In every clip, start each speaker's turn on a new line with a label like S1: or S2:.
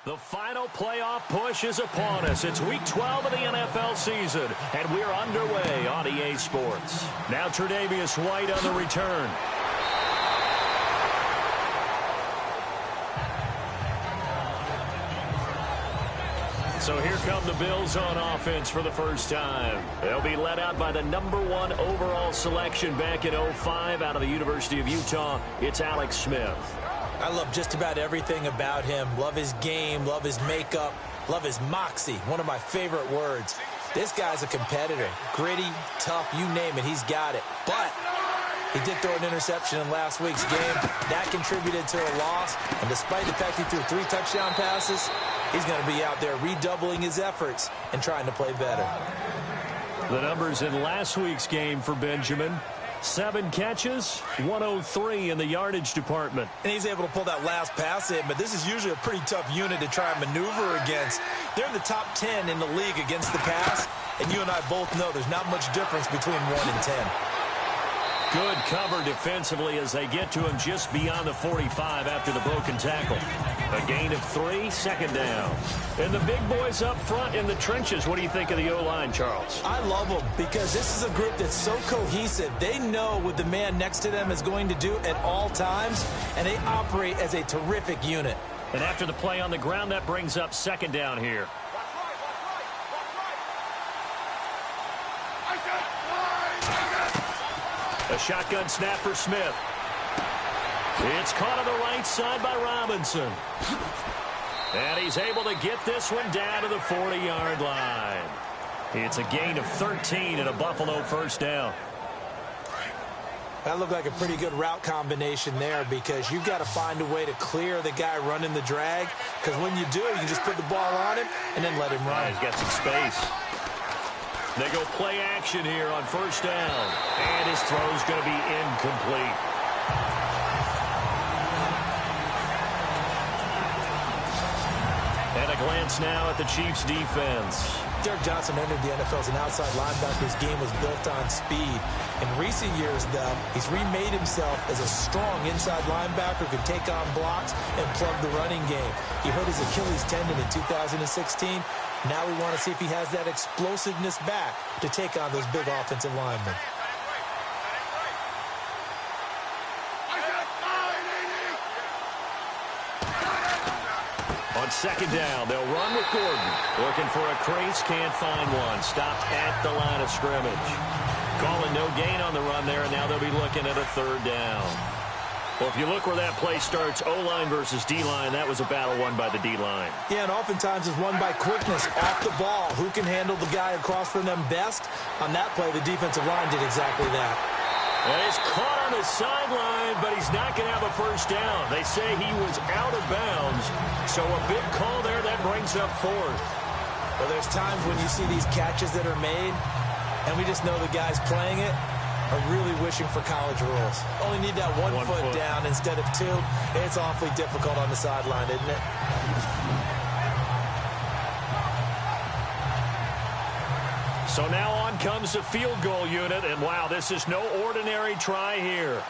S1: The final playoff push is upon us. It's week 12 of the NFL season, and we're underway on EA Sports. Now Tre'Davious White on the return. So here come the Bills on offense for the first time. They'll be led out by the #1 overall selection back in 2005 out of the University of Utah. It's Alex Smith.
S2: I love just about everything about him. Love his game, love his makeup, love his moxie. One of my favorite words. This guy's a competitor. Gritty, tough, you name it, he's got it. But he did throw an interception in last week's game. That contributed to a loss. And despite the fact he threw 3 touchdown passes, he's going to be out there redoubling his efforts and trying to play better.
S1: The numbers in last week's game for Benjamin: 7 catches, 103 in the yardage department.
S2: And he's able to pull that last pass in, but this is usually a pretty tough unit to try and maneuver against. They're in the top 10 in the league against the pass, and you and I both know there's not much difference between 1 and 10.
S1: Good cover defensively as they get to him just beyond the 45 after the broken tackle. A gain of 3, second down. And the big boys up front in the trenches. What do you think of the O-line, Charles?
S2: I love them because this is a group that's so cohesive. They know what the man next to them is going to do at all times, and they operate as a terrific unit.
S1: And after the play on the ground, that brings up second down here. A shotgun snap for Smith. It's caught on the right side by Robinson. And he's able to get this one down to the 40-yard line. It's a gain of 13 and a Buffalo first down.
S2: That looked like a pretty good route combination there because you've got to find a way to clear the guy running the drag, because when you do, you can just put the ball on him and then let him run.
S1: He's got some space. They go play action here on first down. And his throw's going to be incomplete. And a glance now at the Chiefs' defense.
S2: Derek Johnson entered the NFL as an outside linebacker. His game was built on speed. In recent years, though, he's remade himself as a strong inside linebacker, could take on blocks and plug the running game. He hurt his Achilles tendon in 2016. Now we want to see if he has that explosiveness back to take on those big offensive linemen.
S1: On second down, they'll run with Gordon. Looking for a crease, can't find one. Stopped at the line of scrimmage. Calling no gain on the run there, and now they'll be looking at a third down. Well, if you look where that play starts, O-line versus D-line, that was a battle won by the D-line.
S2: Yeah, and oftentimes it's won by quickness off the ball. Who can handle the guy across from them best? On that play, the defensive line did exactly that.
S1: And he's caught on the sideline, but he's not going to have a first down. They say he was out of bounds, so a big call there that brings up fourth.
S2: Well, there's times when you see these catches that are made, and we just know the guys playing it are really wishing for college rules. Only need that one foot down instead of 2. It's awfully difficult on the sideline, isn't it?
S1: So now on comes the field goal unit, and wow, this is no ordinary try here.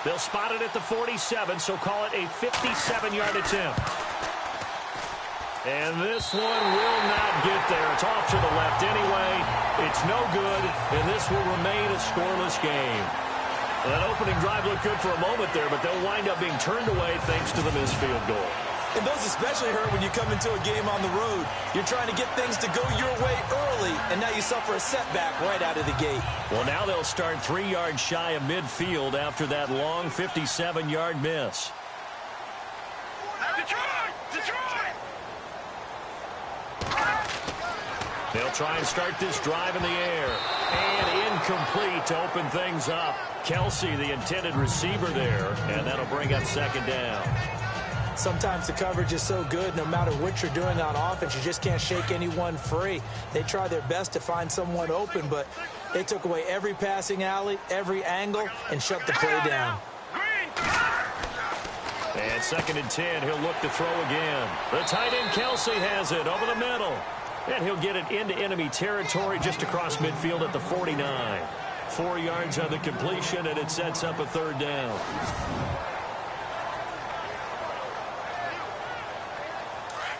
S1: They'll spot it at the 47, so call it a 57-yard attempt. And this one will not get there. It's off to the left anyway. It's no good, and this will remain a scoreless game. Well, that opening drive looked good for a moment there, but they'll wind up being turned away thanks to the missed field goal.
S2: And those especially hurt when you come into a game on the road. You're trying to get things to go your way early, and now you suffer a setback right out of the gate.
S1: Well, now they'll start 3 yards shy of midfield after that long 57-yard miss. They'll try and start this drive in the air. And incomplete to open things up. Kelsey, the intended receiver there, and that'll bring up second down.
S2: Sometimes the coverage is so good, no matter what you're doing on offense, you just can't shake anyone free. They try their best to find someone open, but they took away every passing alley, every angle, and shut the play down.
S1: And second and 10, he'll look to throw again. The tight end Kelsey has it over the middle. And he'll get it into enemy territory just across midfield at the 49. 4 yards on the completion, and it sets up a third down.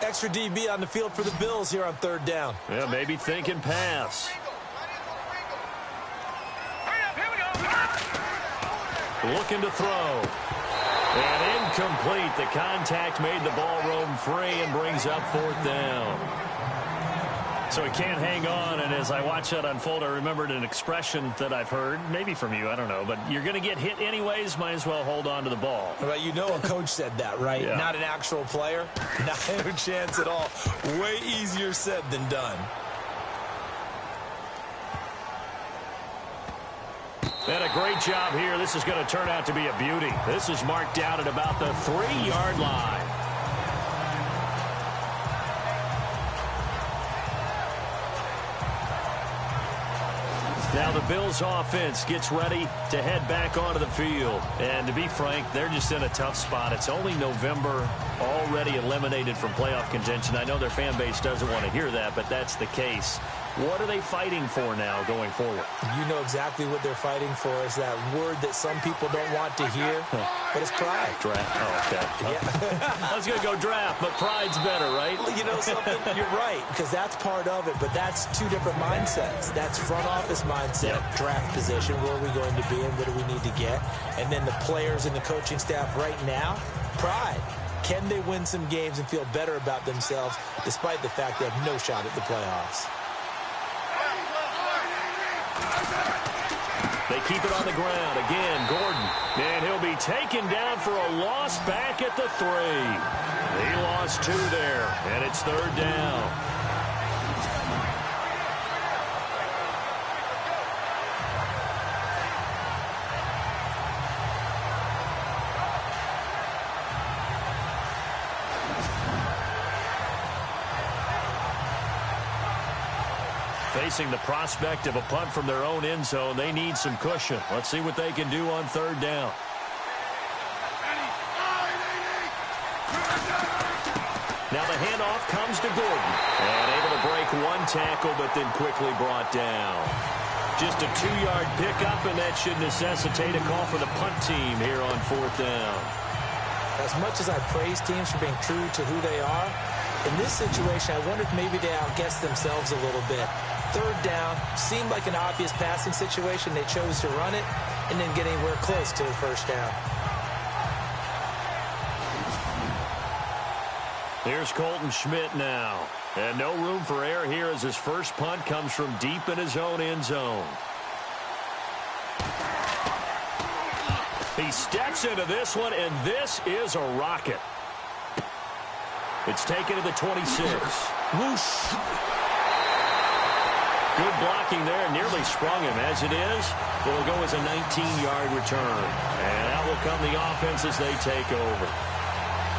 S2: Extra DB on the field for the Bills here on third down.
S1: Yeah, maybe thinking pass. Looking to throw. And incomplete. The contact made the ball roam free and brings up fourth down. So he can't hang on, and as I watch that unfold, I remembered an expression that I've heard, maybe from you, I don't know, but you're going to get hit anyways, might as well hold on to the ball.
S2: Well, you know a coach said that, right?
S1: Yeah.
S2: Not an actual player. Not a chance at all. Way easier said than done.
S1: And a great job here. This is going to turn out to be a beauty. This is marked out at about the 3-yard line. Now the Bills offense gets ready to head back onto the field. And to be frank, they're just in a tough spot. It's only November, already eliminated from playoff contention. I know their fan base doesn't want to hear that, but that's the case. What are they fighting for now going forward?
S2: You know exactly what they're fighting for is that word that some people don't want to hear, but it's pride.
S1: Draft. Oh, okay.
S2: Yeah.
S1: I was going to go draft, but pride's better, right?
S2: Well, you know something? You're right, because that's part of it, but that's two different mindsets. That's front office mindset, draft position, where are we going to be and what do we need to get? And then the players and the coaching staff right now, pride. Can they win some games and feel better about themselves despite the fact they have no shot at the playoffs?
S1: They keep it on the ground. Again, Gordon. And he'll be taken down for a loss back at the 3. He lost 2 there, and it's third down. Facing the prospect of a punt from their own end zone, they need some cushion. Let's see what they can do on third down. Now the handoff comes to Gordon. And able to break one tackle, but then quickly brought down. Just a 2-yard pickup, and that should necessitate a call for the punt team here on fourth down.
S2: As much as I praise teams for being true to who they are, in this situation, I wonder if maybe they outguessed themselves a little bit. Third down seemed like an obvious passing situation. They chose to run it and didn't get anywhere close to the first down.
S1: Here's Colton Schmidt now. And no room for error here as his first punt comes from deep in his own end zone. He steps into this one, and this is a rocket. It's taken to the 26. Whoosh. Good blocking there. Nearly sprung him. As it is, it'll go as a 19-yard return. And out will come the offense as they take over.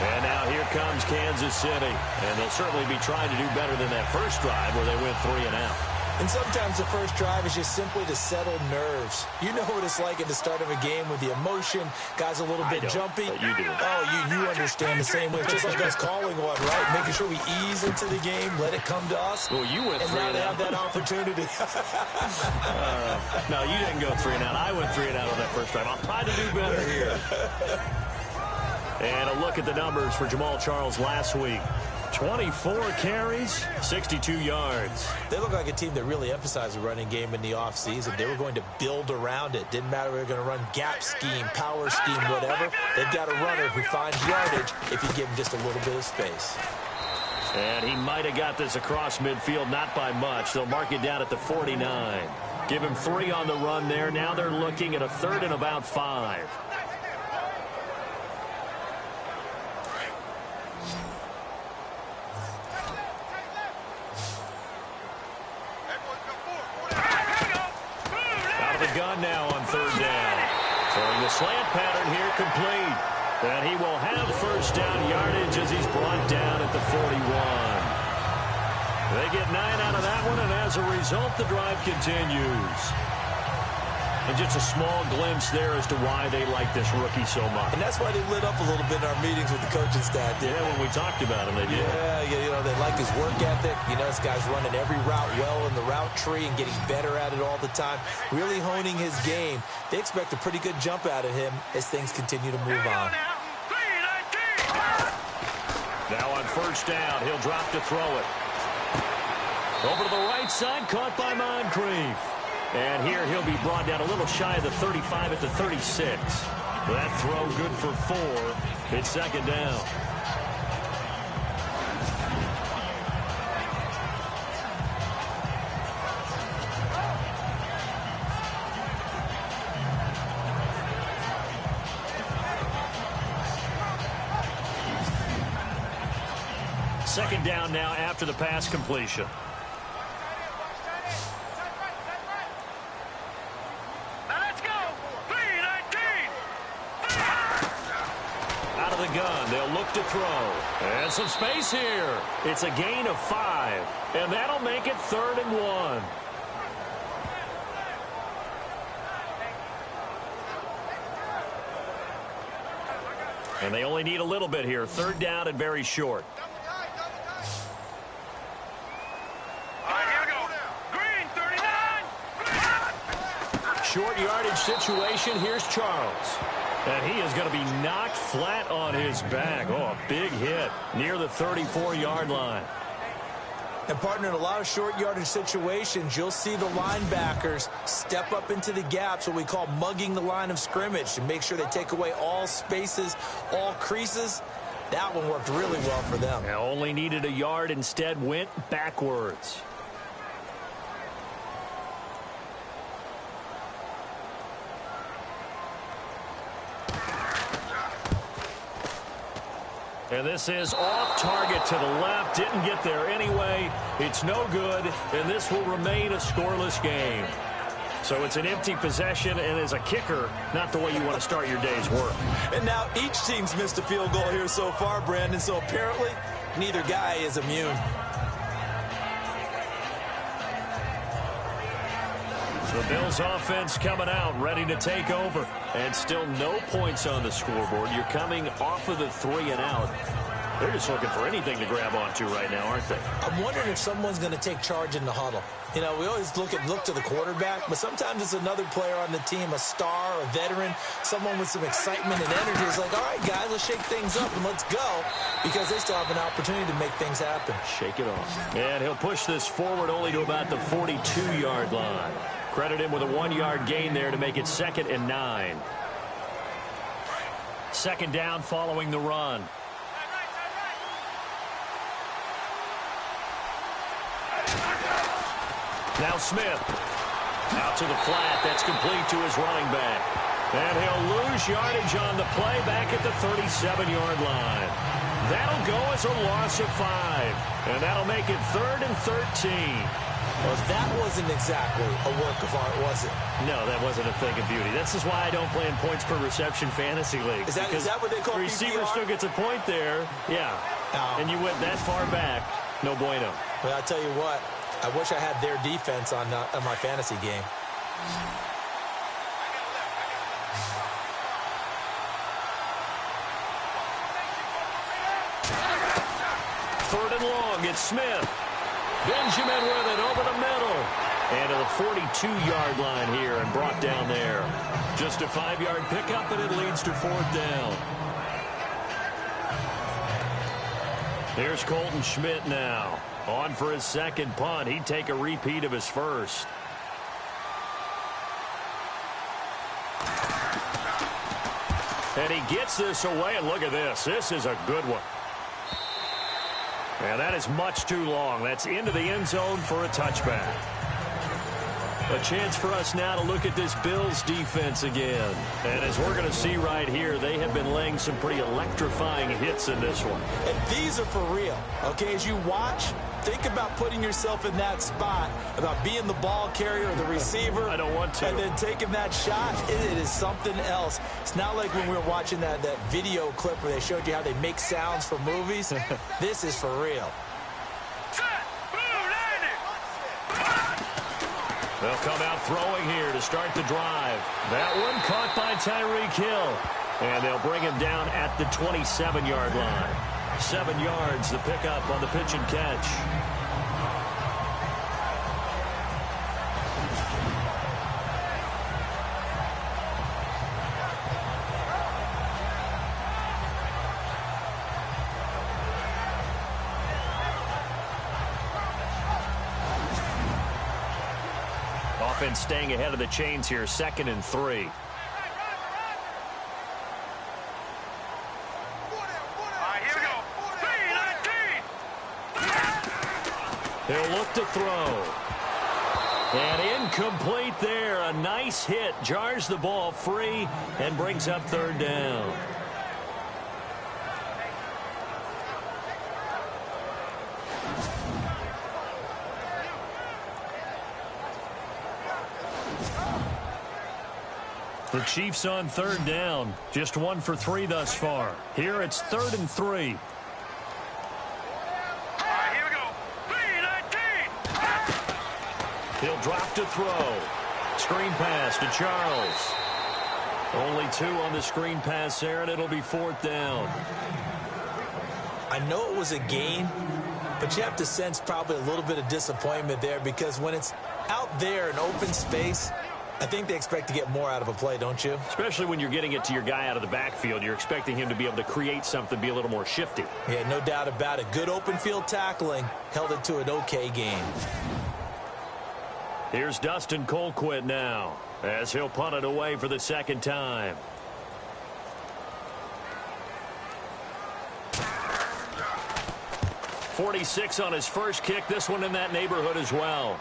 S1: And now here comes Kansas City. And they'll certainly be trying to do better than that first drive where they went 3 and out.
S2: And sometimes the first drive is just simply to settle nerves. You know what it's like at the start of a game with the emotion. Guys a little bit jumpy.
S1: But you do.
S2: Oh, you understand the same way. It's just like us calling one, right? Making sure we ease into the game, let it come to us.
S1: Well, you went 3 and out.
S2: And now they have that opportunity.
S1: No, you didn't go 3 and out. I went 3 and out on that first drive. I'll try to do better here. And a look at the numbers for Jamal Charles last week. 24 carries, 62 yards.
S2: They look like a team that really emphasized the running game in the offseason. They were going to build around it. Didn't matter if they were going to run gap scheme, power scheme, whatever. They've got a runner who finds yardage if you give him just a little bit of space.
S1: And he might have got this across midfield, not by much. They'll mark it down at the 49. Give him 3 on the run there. Now they're looking at a 3rd and about 5. Gun now on 3rd down. Throwing the slant pattern here complete. And he will have first down yardage as he's brought down at the 41. They get 9 out of that one, and as a result, the drive continues. And just a small glimpse there as to why they like this rookie so much.
S2: And that's why they lit up a little bit in our meetings with the coaching staff.
S1: Yeah, when we talked about him, they did.
S2: Yeah, you know, they like his work ethic. You know, this guy's running every route well in the route tree and getting better at it all the time. Really honing his game. They expect a pretty good jump out of him as things continue to move on.
S1: Now on first down, he'll drop to throw it. Over to the right side, caught by Moncrief. And here he'll be brought down a little shy of the 35 at the 36. That throw good for 4. It's second down. Second down now after the pass completion.
S3: Now let's go. 3-19.
S1: Out of the gun, they'll look to throw. And some space here. It's a gain of 5. And that'll make it 3rd and 1. And they only need a little bit here. 3rd down and very short. Short yardage situation. Here's Charles. And he is going to be knocked flat on his back. Oh, a big hit near the 34-yard line.
S2: And, partner, in a lot of short yardage situations, you'll see the linebackers step up into the gaps, what we call mugging the line of scrimmage, to make sure they take away all spaces, all creases. That one worked really well for them.
S1: Now only needed a yard, instead went backwards. And this is off target to the left. Didn't get there anyway. It's no good, and this will remain a scoreless game. So it's an empty possession, and as a kicker, not the way you want to start your day's work.
S2: And now each team's missed a field goal here so far, Brandon, so apparently neither guy is immune.
S1: The Bills offense coming out, ready to take over. And still no points on the scoreboard. You're coming off of the 3 and out. They're just looking for anything to grab onto right now, aren't they?
S2: I'm wondering if someone's going to take charge in the huddle. You know, we always look to the quarterback, but sometimes it's another player on the team, a star, a veteran, someone with some excitement and energy. It's like, all right, guys, let's shake things up and let's go, because they still have an opportunity to make things happen.
S1: Shake it off. And he'll push this forward only to about the 42-yard line. Credit him with a 1-yard gain there to make it 2nd and 9. Second down following the run. Now Smith. Out to the flat. That's complete to his running back. And he'll lose yardage on the play back at the 37-yard line. That'll go as a loss of 5. And that'll make it 3rd and 13.
S2: Well, that wasn't exactly a work of art, was it?
S1: No, that wasn't a thing of beauty. This is why I don't play in points per reception fantasy league.
S2: Is that what they call
S1: the receiver
S2: PPR?
S1: still gets a point there. Yeah.
S2: Oh. And
S1: you went that far back. No bueno.
S2: Well, I'll tell you what. I wish I had their defense on my fantasy game.
S1: 3rd and long. It's Smith. Benjamin with it over the middle. And to the 42-yard line here and brought down there. Just a 5-yard pickup, and it leads to 4th down. Here's Colton Schmidt now. On for his second punt. He'd take a repeat of his first. And he gets this away, and look at this. This is a good one. And that is much too long. That's into the end zone for a touchback. A chance for us now to look at this Bills defense again. And as we're going to see right here, they have been laying some pretty electrifying hits in this one.
S2: And these are for real. Okay, as you watch, think about putting yourself in that spot, about being the ball carrier or the receiver.
S1: I don't want to.
S2: And then taking that shot, it is something else. It's not like when we were watching that video clip where they showed you how they make sounds for movies. This is for real.
S1: They'll come out throwing here to start the drive. That one caught by Tyreek Hill. And they'll bring him down at the 27-yard line. 7 yards, the pickup on the pitch and catch. offense staying ahead of the chains here, 2nd and 3. He'll look to throw. And incomplete there. A nice hit. Jars the ball free and brings up 3rd down. The Chiefs on 3rd down. Just 1 for 3 thus far. Here it's 3rd and 3. He'll drop to throw. Screen pass to Charles. Only 2 on the screen pass there, and it'll be 4th down.
S2: I know it was a gain, but you have to sense probably a little bit of disappointment there because when it's out there in open space, I think they expect to get more out of a play, don't you?
S1: Especially when you're getting it to your guy out of the backfield. You're expecting him to be able to create something, be a little more shifty.
S2: Yeah, no doubt about it. Good open field tackling held it to an okay game.
S1: Here's Dustin Colquitt now as he'll punt it away for the 2nd time. .46 on his first kick. This one in that neighborhood as well.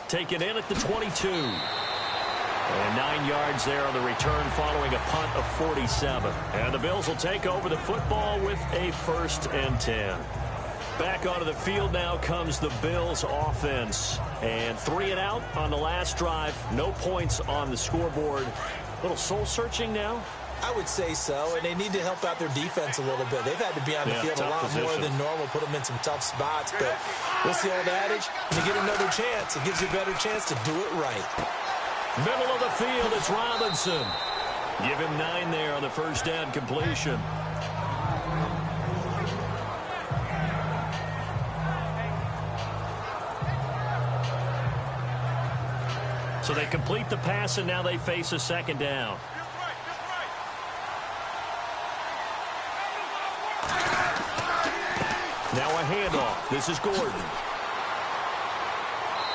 S1: Taken in at the 22. And 9 yards there on the return following a punt of 47. And the Bills will take over the football with a 1st and 10. Back onto the field now comes the Bills offense. And 3 and out on the last drive. No points on the scoreboard. A little soul-searching now?
S2: I would say so, and they need to help out their defense a little bit. They've had to be on the field a lot more than normal, put them in some tough spots. But what's the old adage? When you get another chance, it gives you a better chance to do it right.
S1: Middle of the field, it's Robinson. Give him 9 there on the 1st down completion. So they complete the pass, and now they face a 2nd down. Now a handoff. This is Gordon.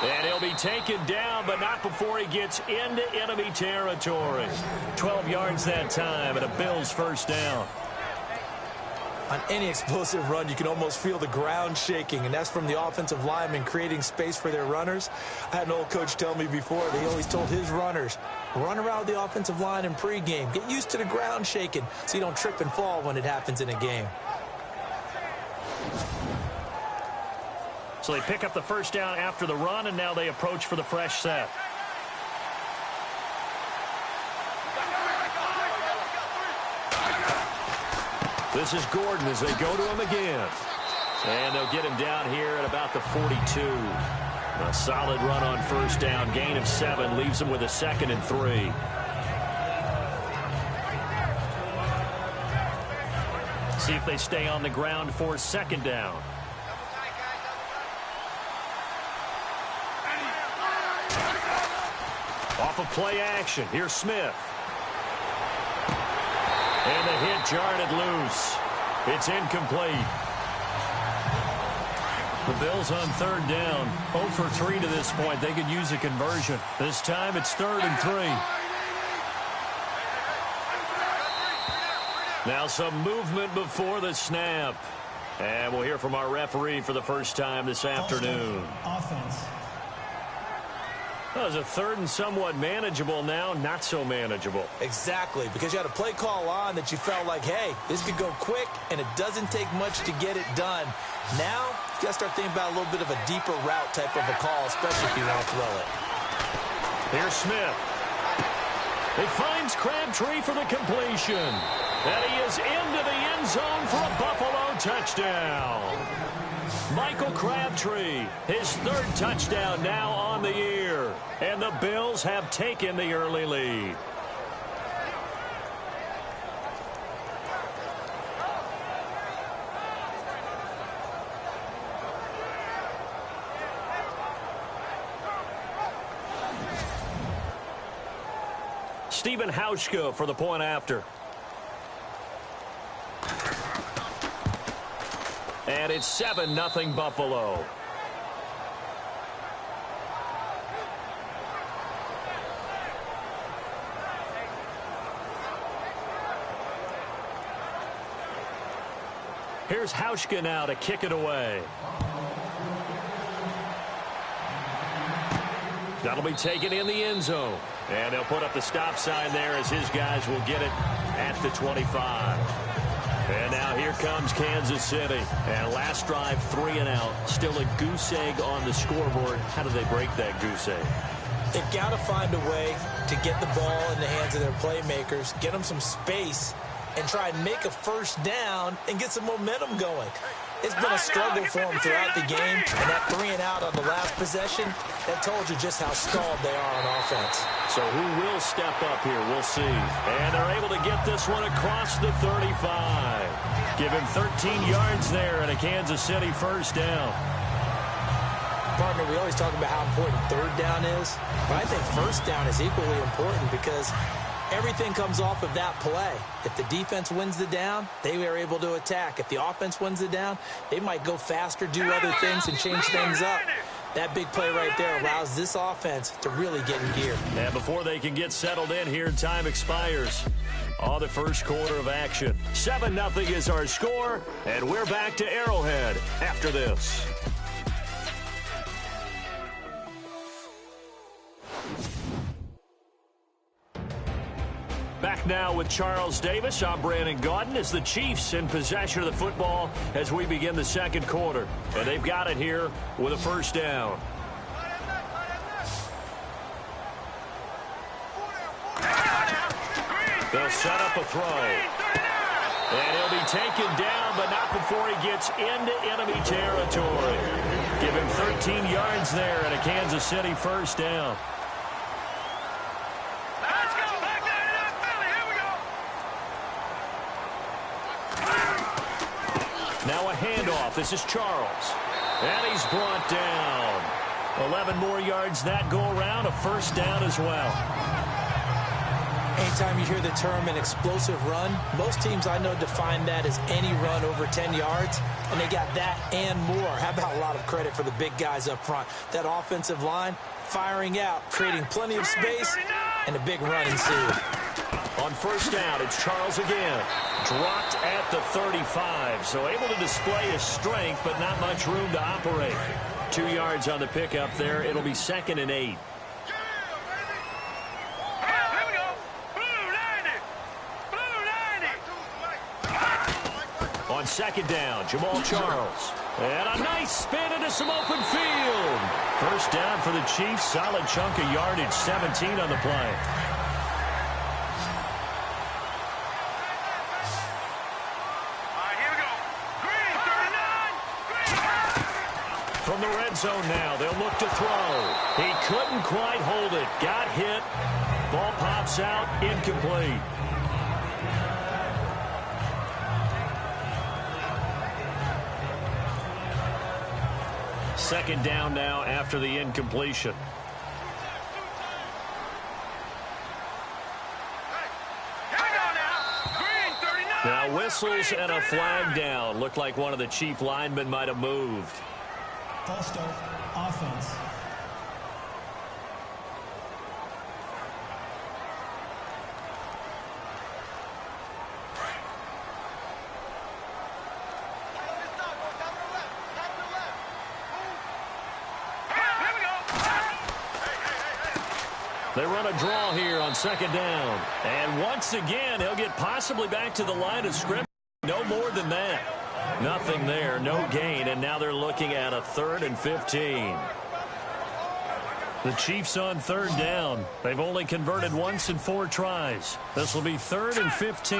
S1: And he'll be taken down, but not before he gets into enemy territory. 12 yards that time, and a Bills 1st down.
S2: On any explosive run, you can almost feel the ground shaking, and that's from the offensive linemen creating space for their runners. I had an old coach tell me before, he always told his runners, run around the offensive line in pregame. Get used to the ground shaking so you don't trip and fall when it happens in a game.
S1: So they pick up the 1st down after the run, and now they approach for the fresh set. This is Gordon as they go to him again. And they'll get him down here at about the 42. A solid run on 1st down. Gain of 7 leaves him with a 2nd and 3. See if they stay on the ground for 2nd down. Off of play action. Here's Smith. And the hit jarred it loose. It's incomplete. The Bills on 3rd down. 0 for 3 to this point. They could use a conversion. This time it's 3rd and 3. Now some movement before the snap. And we'll hear from our referee for the first time this afternoon.
S4: Offense.
S1: That was a 3rd and somewhat manageable, now not so manageable.
S2: Exactly, because you had a play call on that you felt like, hey, this could go quick, and it doesn't take much to get it done. Now, you got to start thinking about a little bit of a deeper route type of a call, especially if you want to throw it.
S1: Here's Smith. It finds Crabtree for the completion. And he is into the end zone for a Buffalo touchdown. Michael Crabtree, his 3rd touchdown now on the year. And the Bills have taken the early lead. Stephen Hauschka for the point after. And it's 7-0 Buffalo. Here's Hauschka now to kick it away. That'll be taken in the end zone. And they'll put up the stop sign there as his guys will get it at the 25. And now here comes Kansas City. And last drive, 3 and out. Still a goose egg on the scoreboard. How do they break that goose egg?
S2: They've got to find a way to get the ball in the hands of their playmakers, get them some space, and try and make a first down and get some momentum going. It's been a struggle for them throughout the game, and that 3 and out on the last possession, that told you just how stalled they are on offense.
S1: So who will step up here? We'll see. And they're able to get this one across the 35. Give him 13 yards there and a Kansas City first down.
S2: Partner, we always talk about how important third down is, but I think first down is equally important because everything comes off of that play. If the defense wins the down, they are able to attack. If the offense wins the down, they might go faster, do other things, and change things up. That big play right there allows this offense to really get in gear.
S1: And before they can get settled in here, time expires on the first quarter of action. 7-0 is our score, and we're back to Arrowhead after this. Back now with Charles Davis. I'm Brandon Gaudin as the Chiefs in possession of the football as we begin the second quarter. And they've got it here with a first down. They'll set up a throw. And he'll be taken down, but not before he gets into enemy territory. Give him 13 yards there and a Kansas City first down. Now a handoff. This is Charles. And he's brought down. 11 more yards that go around. A first down as well.
S2: Anytime you hear the term an explosive run, most teams I know define that as any run over 10 yards, and they got that and more. How about a lot of credit for the big guys up front? That offensive line firing out, creating plenty of space, and a big run ensued.
S1: On first down, it's Charles again. Dropped at the 35, so able to display his strength, but not much room to operate. 2 yards on the pickup there. It'll be 2nd and 8. On second down, Jamal Charles. And a nice spin into some open field. First down for the Chiefs. Solid chunk of yardage, 17 on the play. From the red zone now, they'll look to throw. He couldn't quite hold it. Got hit. Ball pops out, incomplete. Second down now after the incompletion. Now whistles and a flag down. Looked like one of the Chief linemen might have moved.
S4: False start, offense.
S1: They run a draw here on second down. And once again, they'll get possibly back to the line of scrimmage. No more than that. Nothing there, no gain, and now they're looking at a 3rd and 15. The Chiefs on third down. They've only converted once in 4 tries. This will be 3rd and 15.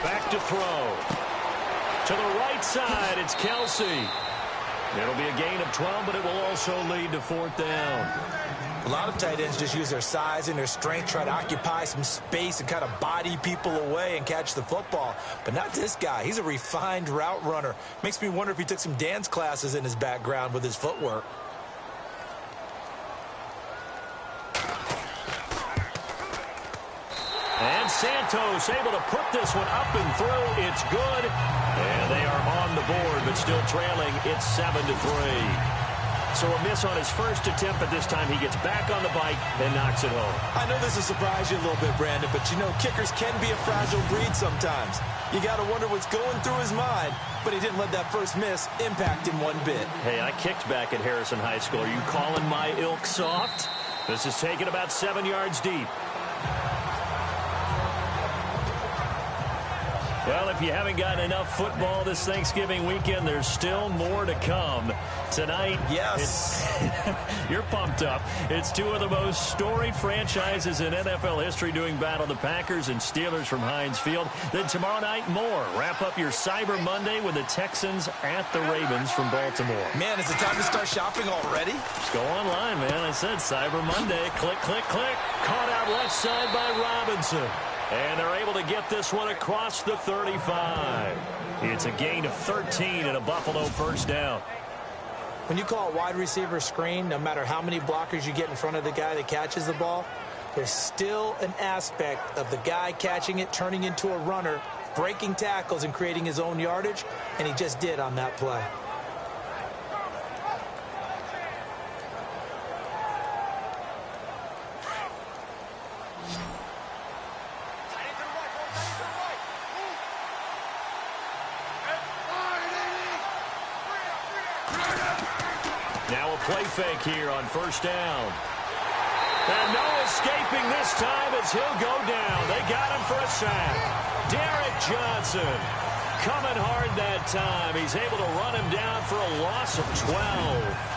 S1: Back to throw. To the right side, it's Kelsey. It'll be a gain of 12, but it will also lead to 4th down.
S2: A lot of tight ends just use their size and their strength, try to occupy some space and kind of body people away and catch the football. But not this guy. He's a refined route runner. Makes me wonder if he took some dance classes in his background with his footwork.
S1: And Santos able to put this one up and through. It's good. And they are on the board, but still trailing. It's 7-3. So a miss on his first attempt, but this time he gets back on the bike and knocks it home.
S2: I know this will surprise you a little bit, Brandon, but you know kickers can be a fragile breed sometimes. You got to wonder what's going through his mind, but he didn't let that first miss impact him one bit.
S1: Hey, I kicked back at Harrison High School. Are you calling my ilk soft? This is taken about 7 yards deep. Well, if you haven't gotten enough football this Thanksgiving weekend, there's still more to come. Tonight,
S2: yes,
S1: you're pumped up. It's two of the most storied franchises in NFL history doing battle, the Packers and Steelers from Heinz Field. Then tomorrow night, more. Wrap up your Cyber Monday with the Texans at the Ravens from Baltimore.
S2: Man, is it time to start shopping already?
S1: Just go online, man. I said Cyber Monday. Click, click, click. Caught out left side by Robinson. And they're able to get this one across the 35. It's a gain of 13 and a Buffalo first down.
S2: When you call a wide receiver screen, no matter how many blockers you get in front of the guy that catches the ball, there's still an aspect of the guy catching it, turning into a runner, breaking tackles and creating his own yardage, and he just did on that play.
S1: Now a play fake here on first down. And no escaping this time as he'll go down. They got him for a sack. Derek Johnson coming hard that time. He's able to run him down for a loss of 12.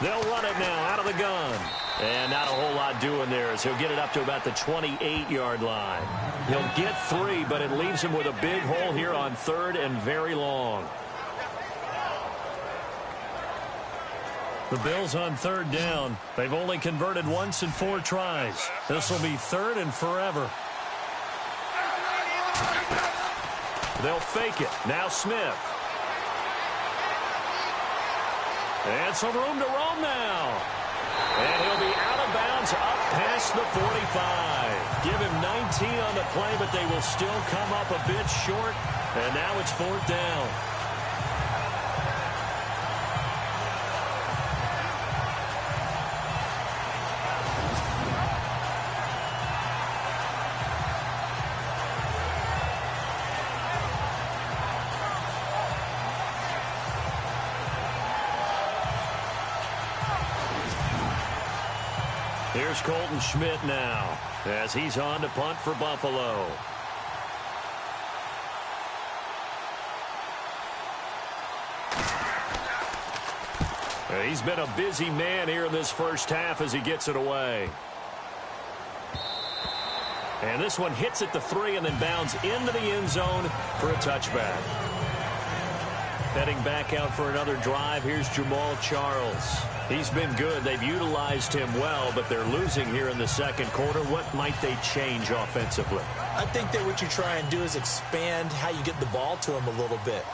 S1: They'll run it now out of the gun. And not a whole lot doing there as he'll get it up to about the 28-yard line. He'll get 3, but it leaves him with a big hole here on third and very long. The Bills on third down. They've only converted once in 4 tries. This will be third and forever. They'll fake it. Now Smith. And some room to roam now. And he'll be out of bounds up past the 45. Give him 19 on the play, but they will still come up a bit short. And now it's 4th down. Here's Colton Schmidt now as he's on to punt for Buffalo. He's been a busy man here in this first half as he gets it away. And this one hits at the 3 and then bounds into the end zone for a touchback. Heading back out for another drive, here's Jamal Charles. He's been good. They've utilized him well, but they're losing here in the second quarter. What might they change offensively?
S2: I think that what you try and do is expand how you get the ball to him a little bit.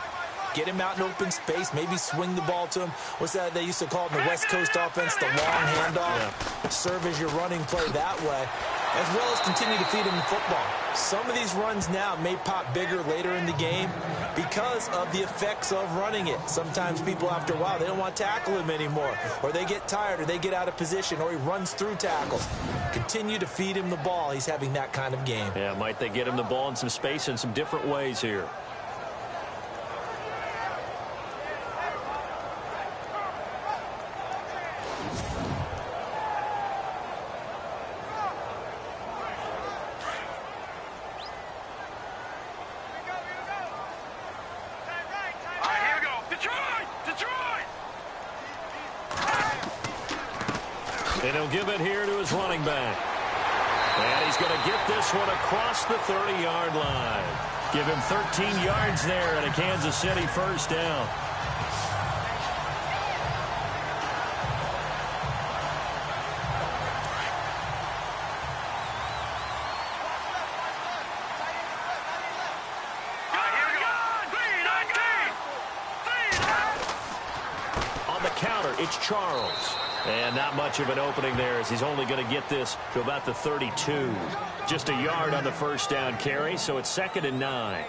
S2: Get him out in open space, maybe swing the ball to him. What's that they used to call it in the West Coast offense, the long handoff? Yeah. Serve as your running play that way, as well as continue to feed him the football. Some of these runs now may pop bigger later in the game because of the effects of running it. Sometimes people, after a while, they don't want to tackle him anymore, or they get tired, or they get out of position, or he runs through tackles. Continue to feed him the ball. He's having that kind of game.
S1: Yeah, might they get him the ball in some space in some different ways here. And he'll give it here to his running back. And he's going to get this one across the 30-yard line. Give him 13 yards there and a Kansas City first down. it's Charles. And not much of an opening there as he's only going to get this to about the 32. Just a yard on the first down carry, so it's 2nd and 9.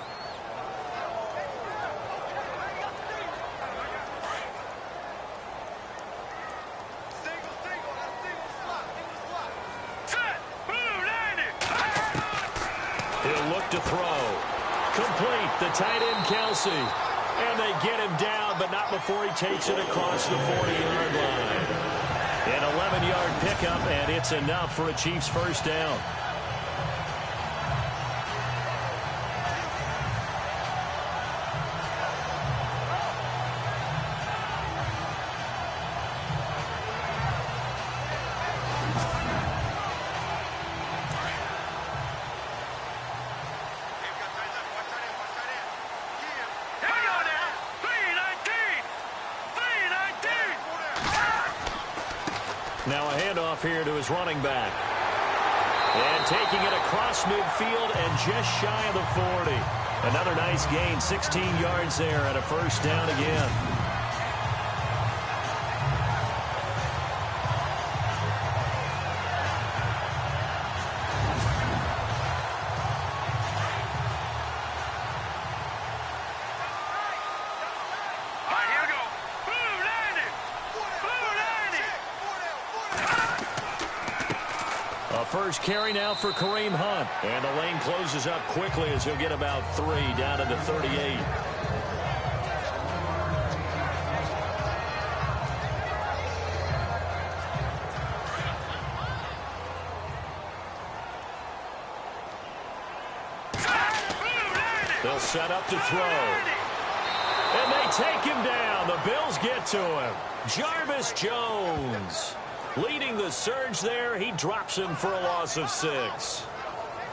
S1: He'll look to throw. Complete, the tight end Kelsey. And they get him down, but not before he takes it across the 40-yard line. An 11-yard pickup, and it's enough for a Chiefs first down. Now a handoff here to his running back. And taking it across midfield and just shy of the 40. Another nice gain, 16 yards there and a first down again. First carry now for Kareem Hunt. And the lane closes up quickly as he'll get about 3 down to the 38. They'll set up to throw. And they take him down. The Bills get to him. Jarvis Jones leading the surge there. He drops him for a loss of 6.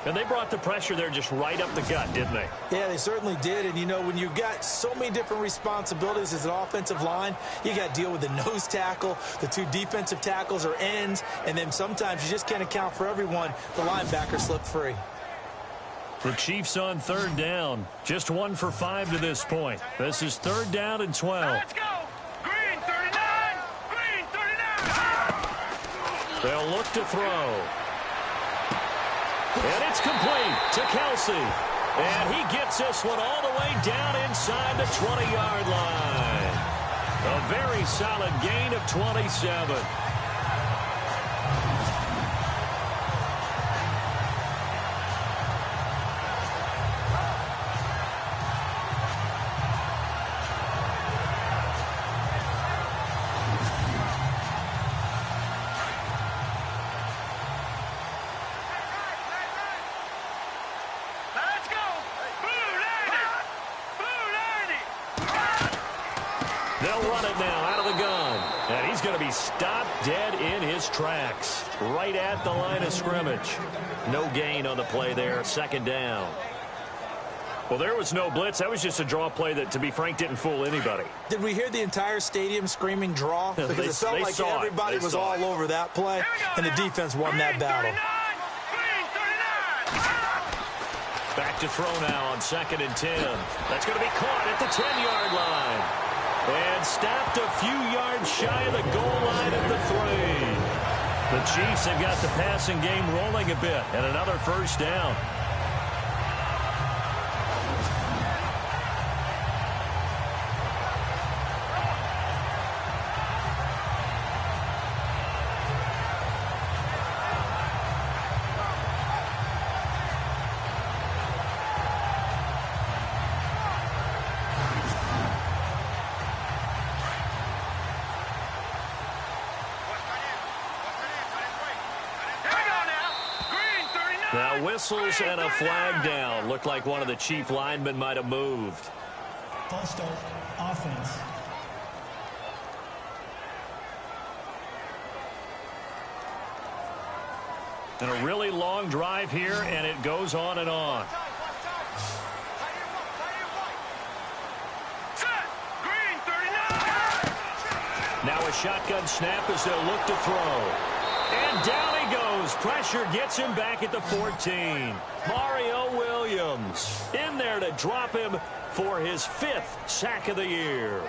S1: And they brought the pressure there just right up the gut, didn't they?
S2: Yeah, they certainly did. And, you know, when you've got so many different responsibilities as an offensive line, you got to deal with the nose tackle, the 2 defensive tackles or ends, and then sometimes you just can't account for everyone. The linebacker slipped free.
S1: The Chiefs on 3rd down. Just 1 for 5 to this point. This is 3rd down and 12.
S3: Let's go. Green 39. Green 39.
S1: They'll look to throw. And it's complete to Kelsey. And he gets this one all the way down inside the 20-yard line. A very solid gain of 27. They'll run it now out of the gun. And he's going to be stopped dead in his tracks. Right at the line of scrimmage. No gain on the play there. 2nd down. Well, there was no blitz. That was just a draw play that, to be frank, didn't fool anybody.
S2: Did we hear the entire stadium screaming draw? Because it felt like everybody was all over that play, and the defense won that battle.
S1: Back to throw now on 2nd and 10. That's going to be caught at the 10-yard line. And stopped a few yards shy of the goal line at the 3. The Chiefs have got the passing game rolling a bit, and another first down. Now whistles and a flag down. Looked like one of the Chief linemen might have moved.
S4: False start, offense.
S1: And a really long drive here, and it goes on and on. Now a shotgun snap as they'll look to throw. And down he goes. Pressure gets him back at the 14. Mario Williams in there to drop him for his 5th sack of the year.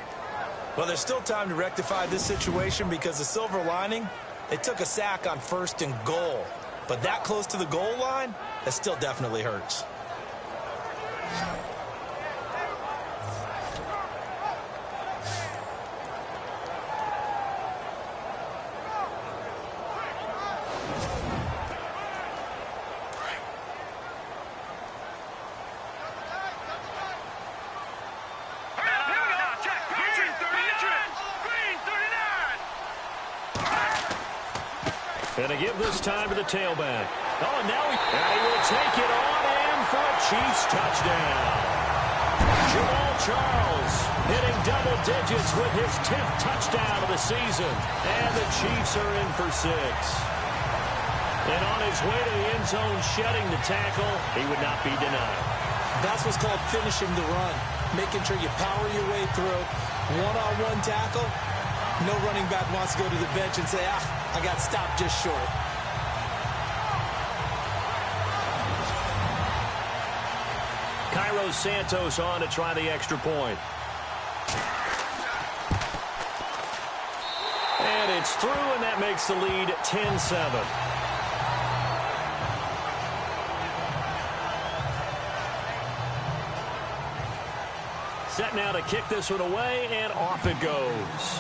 S2: Well, there's still time to rectify this situation because the silver lining, they took a sack on 1st and goal. But that close to the goal line, that still definitely hurts.
S1: And to give this time to the tailback. Oh, and now he will take it on in for a Chiefs touchdown. Jamal Charles hitting double digits with his 10th touchdown of the season. And the Chiefs are in for 6. And on his way to the end zone, shedding the tackle, he would not be denied.
S2: That's what's called finishing the run. Making sure you power your way through. One-on-one tackle. No running back wants to go to the bench and say, I got stopped just short.
S1: Cairo Santos on to try the extra point. And it's through, and that makes the lead 10-7. Set now to kick this one away, and off it goes.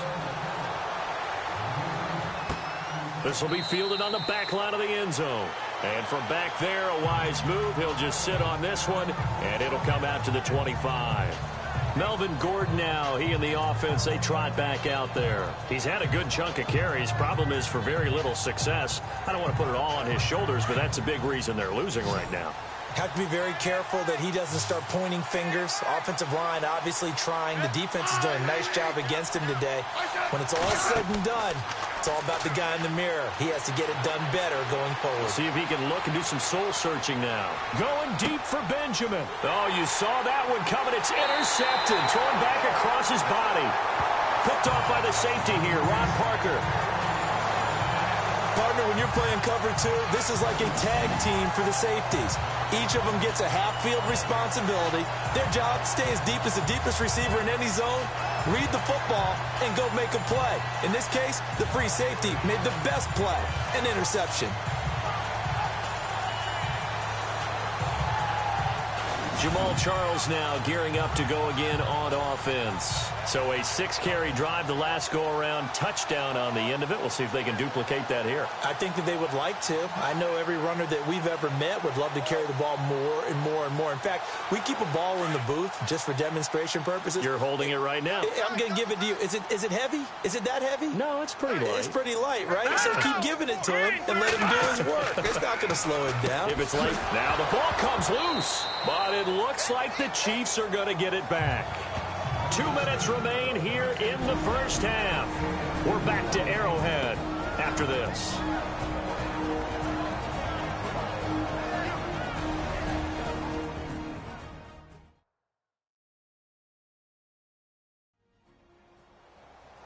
S1: This will be fielded on the back line of the end zone. And from back there, a wise move. He'll just sit on this one, and it'll come out to the 25. Melvin Gordon now, he and the offense, they trot back out there. He's had a good chunk of carries. Problem is for very little success. I don't want to put it all on his shoulders, but that's a big reason they're losing right now.
S2: Have to be very careful that he doesn't start pointing fingers. Offensive line obviously trying. The defense is doing a nice job against him today. When it's all said and done, it's all about the guy in the mirror. He has to get it done better going forward.
S1: See if he can look and do some soul-searching now. Going deep for Benjamin. Oh, you saw that one coming. It's intercepted. Thrown back across his body. Picked off by the safety here, Ron Parker.
S2: Partner, when you're playing cover 2, this is like a tag team for the safeties. Each of them gets a half-field responsibility. Their job, stay as deep as the deepest receiver in any zone, read the football, and go make a play. In this case, the free safety made the best play, an interception.
S1: Jamal Charles now gearing up to go again on offense. So a 6-carry drive the last go-around, touchdown on the end of it. We'll see if they can duplicate that here.
S2: I think that they would like to. I know every runner that we've ever met would love to carry the ball more and more and more. In fact, we keep a ball in the booth just for demonstration purposes.
S1: You're holding it right now.
S2: I'm going to give it to you. Is it heavy? Is it that heavy?
S1: No, it's pretty light.
S2: It's pretty light, right? So keep giving it to him and let him do his work. It's not going to slow it down.
S1: If it's light, now the ball comes loose. But it looks like the Chiefs are going to get it back. 2 minutes remain here in the first half. We're back to Arrowhead after this.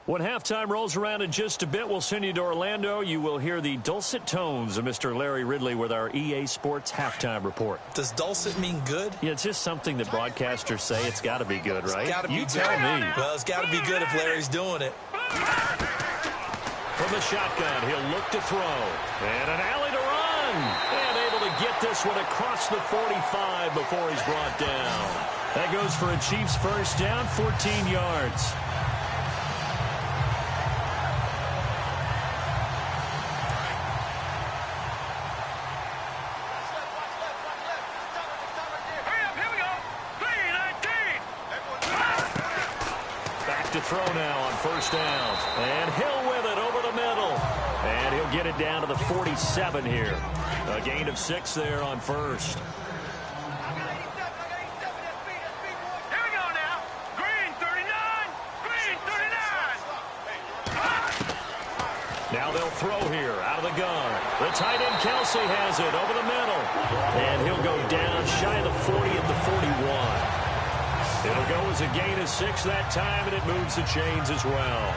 S1: When halftime rolls around in just a bit, we'll send you to Orlando. You will hear the dulcet tones of Mr. Larry Ridley with our EA Sports halftime report.
S2: Does dulcet mean good?
S1: Yeah, it's just something that broadcasters say. It's got to be good, right?
S2: It's gotta be
S1: you
S2: good.
S1: tell me.
S2: Well, it's got to be good if Larry's doing it.
S1: From the shotgun, he'll look to throw. And an alley to run. And able to get this one across the 45 before he's brought down. That goes for a Chiefs first down, 14 yards. To throw now on first down. And Hill with it over the middle. And he'll get it down to the 47 here. A gain of 6 there on first.
S3: Here we go now. Green 39. Green 39.
S1: Now they'll throw here out of the gun. The tight end Kelsey has it over the middle. And he'll go down shy of the 40 at the 41. It'll go as a gain of 6 that time, and it moves the chains as well.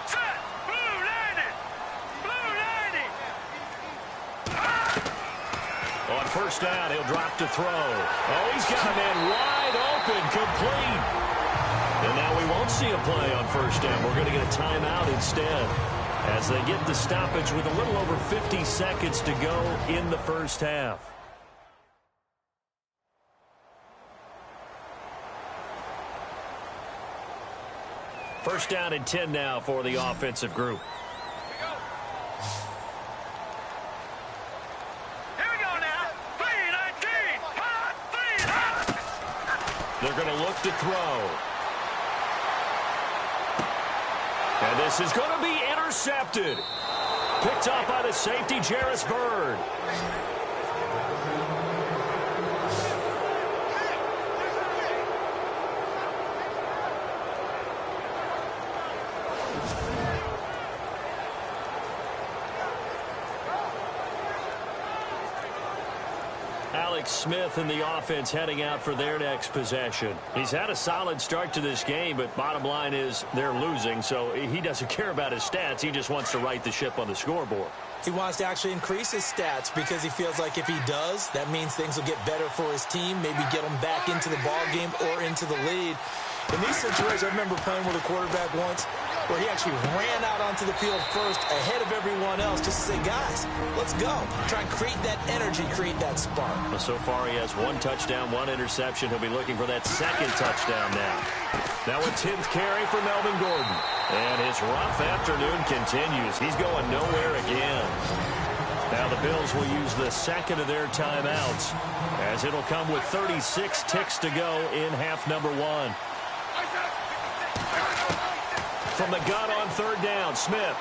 S3: Set. Blue 90. Blue 90.
S1: On first down. He'll drop to throw. Oh, he's got a man wide open, complete. And now we won't see a play on first down. We're going to get a timeout instead as they get the stoppage with a little over 50 seconds to go in the first half. First down and 10 now for the offensive group.
S3: Here we go now. 3-19.
S1: They're going to look to throw. And this is going to be intercepted. Picked up by the safety, Jarris Byrd. Smith and the offense heading out for their next possession. He's had a solid start to this game, but bottom line is they're losing, so he doesn't care about his stats. He just wants to right the ship on the scoreboard.
S2: He wants to actually increase his stats because he feels like if he does, that means things will get better for his team, maybe get them back into the ball game or into the lead. In these situations, I remember playing with a quarterback once where he actually ran out onto the field first ahead of everyone else just to say, guys, let's go. Try and create that energy, create that spark.
S1: Well, so far he has 1 touchdown, 1 interception. He'll be looking for that second touchdown now. Now a 10th carry for Melvin Gordon. And his rough afternoon continues. He's going nowhere again. Now the Bills will use the second of their timeouts as it'll come with 36 ticks to go in half number 1. From the gun on third down, Smith.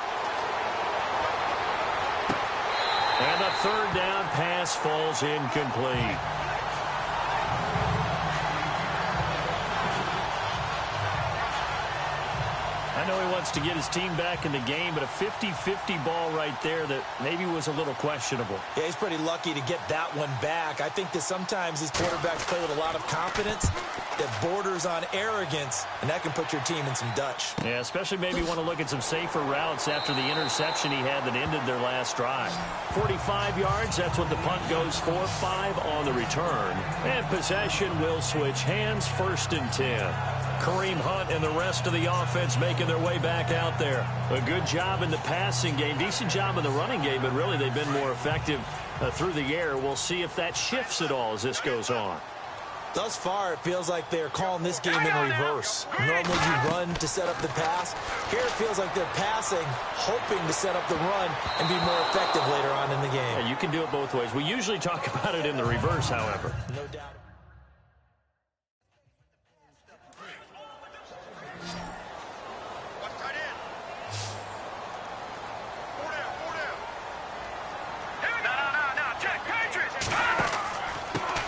S1: And the third down pass falls incomplete. I know he wants to get his team back in the game, but a 50-50 ball right there that maybe was a little questionable.
S2: Yeah, he's pretty lucky to get that one back. I think that sometimes these quarterbacks play with a lot of confidence that borders on arrogance, and that can put your team in some Dutch.
S1: Yeah, especially maybe want to look at some safer routes after the interception he had that ended their last drive. 45 yards, that's what the punt goes for. 5 on the return. And possession will switch hands, 1st and 10. Kareem Hunt and the rest of the offense making their way back out there. A good job in the passing game, decent job in the running game, but really they've been more effective through the air. We'll see if that shifts at all as this goes on.
S2: Thus far, it feels like they're calling this game in reverse. Normally you run to set up the pass. Here it feels like they're passing, hoping to set up the run and be more effective later on in the game.
S1: Yeah, you can do it both ways. We usually talk about it in the reverse, however.
S2: No doubt.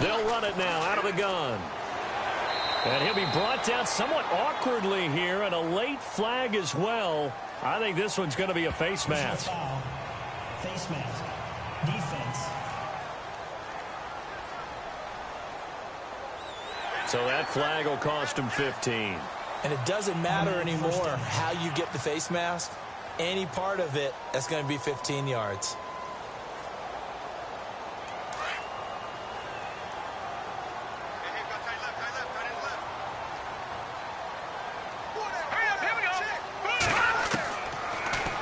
S1: They'll run it now out of the gun. And he'll be brought down somewhat awkwardly here, and a late flag as well. I think this one's going to be a face mask.
S4: Face mask. Defense.
S1: So that flag will cost him 15.
S2: And it doesn't matter anymore how you get the face mask. Any part of it, that's going to be 15 yards.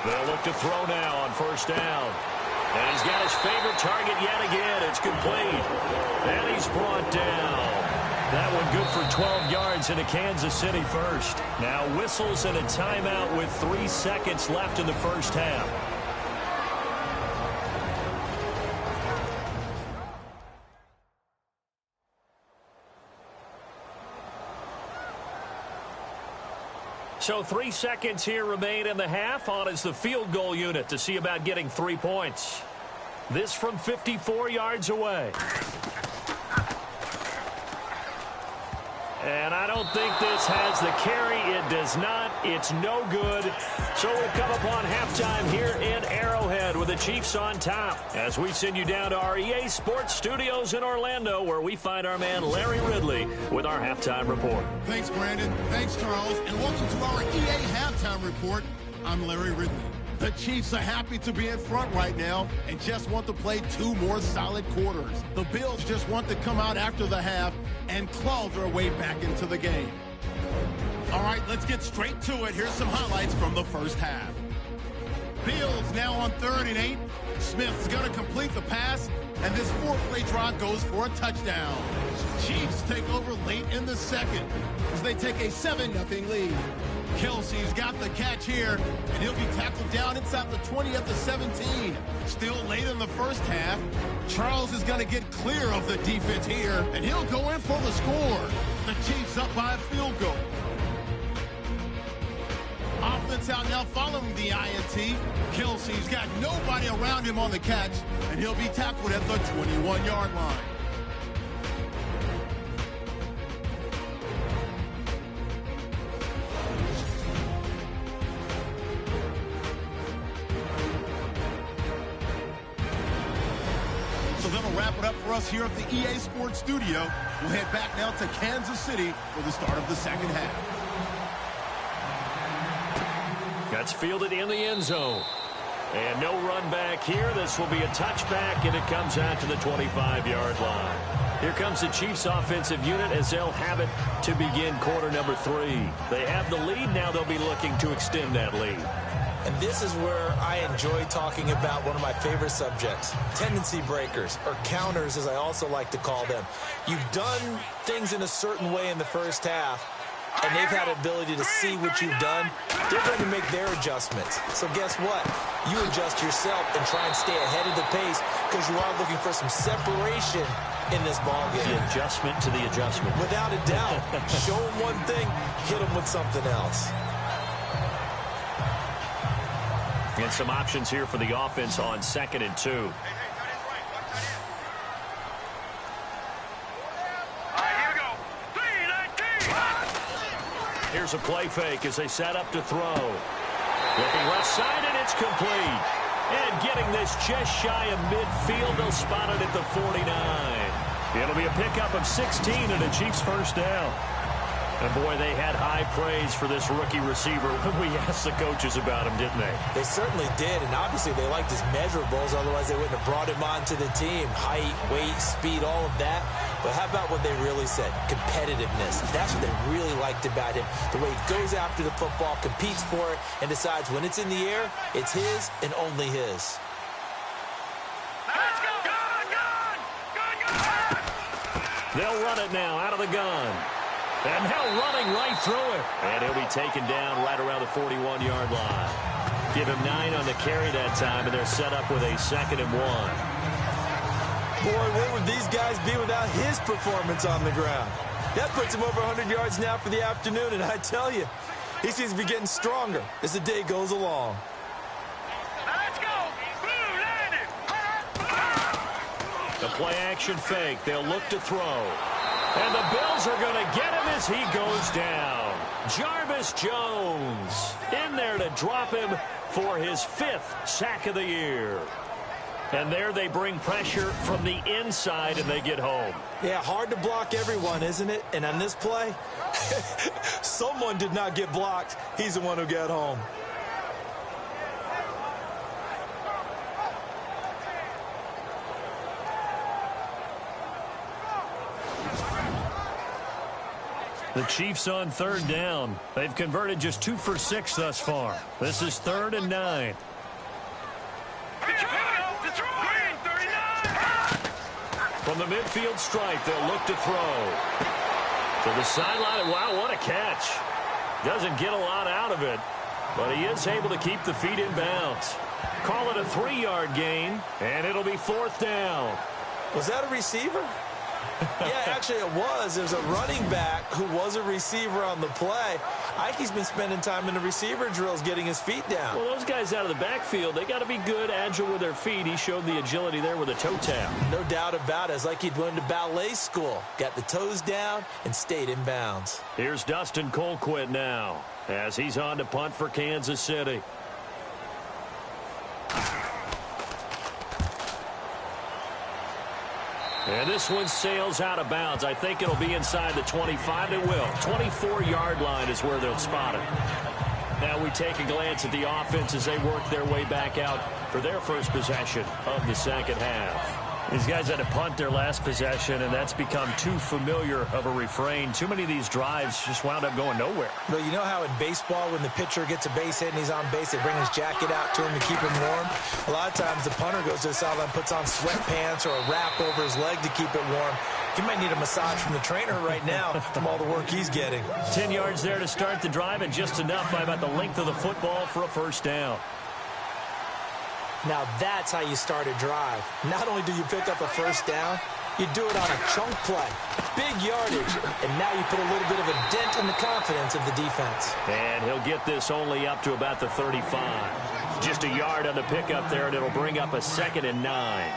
S1: They'll look to throw now on first down. And he's got his favorite target yet again. It's complete. And he's brought down. That one good for 12 yards into Kansas City first. Now whistles and a timeout with 3 seconds left in the first half. So 3 seconds here remain in the half. On is the field goal unit to see about getting 3 points. This from 54 yards away. And I don't think this has the carry. It does not. It's no good. So we've come upon halftime here in Arrowhead with the Chiefs on top as we send you down to our EA Sports Studios in Orlando, where we find our man Larry Ridley with our halftime report.
S5: Thanks, Brandon. Thanks, Charles. And welcome to our EA Halftime Report. I'm Larry Ridley. The Chiefs are happy to be in front right now and just want to play 2 more solid quarters. The Bills just want to come out after the half and claw their way back into the game. All right, let's get straight to it. Here's some highlights from the first half. Bills now on 3rd and 8. Smith's going to complete the pass, and this 4-play drive goes for a touchdown. Chiefs take over late in the second as they take a 7-0 lead. Kelsey's got the catch here, and he'll be tackled down inside the 20 at the 17. Still late in the first half. Charles is going to get clear of the defense here, and he'll go in for the score. The Chiefs up by a field goal. Offense out now following the INT. Kelsey's got nobody around him on the catch, and he'll be tackled at the 21-yard line. So that'll wrap it up for us here at the EA Sports Studio. We'll head back now to Kansas City for the start of the second half.
S1: That's fielded in the end zone. And no run back here. This will be a touchback, and it comes out to the 25-yard line. Here comes the Chiefs offensive unit as they'll have it to begin quarter number 3. They have the lead. Now they'll be looking to extend that lead.
S2: And this is where I enjoy talking about one of my favorite subjects, tendency breakers, or counters as I also like to call them. You've done things in a certain way in the first half, and they've had the ability to see what you've done. They're going to make their adjustments. So guess what? You adjust yourself and try and stay ahead of the pace because you are looking for some separation in this ball game.
S1: The adjustment to the adjustment.
S2: Without a doubt. Show them one thing, hit them with something else.
S1: And some options here for the offense on 2nd and 2. Here's a play fake as they set up to throw. Looking left side, and it's complete. And getting this just shy of midfield, they'll spot it at the 49. It'll be a pickup of 16 and a Chiefs first down. And, boy, they had high praise for this rookie receiver when we asked the coaches about him, didn't they?
S2: They certainly did, and obviously they liked his measurables. Otherwise, they wouldn't have brought him onto the team. Height, weight, speed, all of that. But how about what they really said? Competitiveness. That's what they really liked about him. The way he goes after the football, competes for it, and decides when it's in the air, it's his and only his.
S3: Let's go! Gun!
S1: They'll run it now out of the gun. And now running right through it. And he'll be taken down right around the 41-yard line. Give him 9 on the carry that time, and they're set up with a 2nd and 1.
S2: Boy, where would these guys be without his performance on the ground? That puts him over 100 yards now for the afternoon, and I tell you, he seems to be getting stronger as the day goes along.
S3: Let's go! Blue landed!
S1: The play-action fake. They'll look to throw. And the Bills are going to get him as he goes down. Jarvis Jones in there to drop him for his 5th sack of the year. And there they bring pressure from the inside, and they get home.
S2: Yeah, hard to block everyone, isn't it? And on this play, someone did not get blocked. He's the one who got home.
S1: The Chiefs on 3rd down. They've converted just 2 for 6 thus far. This is 3rd and 9. From the midfield stripe, they'll look to throw. To the sideline. Wow, what a catch. Doesn't get a lot out of it, but he is able to keep the feet in bounds. Call it a 3-yard gain, and it'll be 4th down.
S2: Was that a receiver? Yeah, actually it was. There's a running back who was a receiver on the play. Ike's been spending time in the receiver drills getting his feet down.
S1: Well, those guys out of the backfield, they got to be good, agile with their feet. He showed the agility there with a toe tap.
S2: No doubt about it. It's like he'd went to ballet school. Got the toes down and stayed in bounds.
S1: Here's Dustin Colquitt now as he's on to punt for Kansas City. And this one sails out of bounds. I think it'll be inside the 25. It will. 24-yard line is where they'll spot it. Now we take a glance at the offense as they work their way back out for their first possession of the second half. These guys had to punt their last possession, and that's become too familiar of a refrain. Too many of these drives just wound up going nowhere.
S2: Well, you know how in baseball, when the pitcher gets a base hit and he's on base, they bring his jacket out to him to keep him warm? A lot of times the punter goes to the sideline, puts on sweatpants or a wrap over his leg to keep it warm. He might need a massage from the trainer right now from all the work he's getting.
S1: 10 yards there to start the drive, and just enough by about the length of the football for a first down.
S2: Now that's how you start a drive. Not only do you pick up a first down, you do it on a chunk play. Big yardage, and now you put a little bit of a dent in the confidence of the defense.
S1: And he'll get this only up to about the 35. Just a yard on the pickup there, and it'll bring up a 2nd and 9.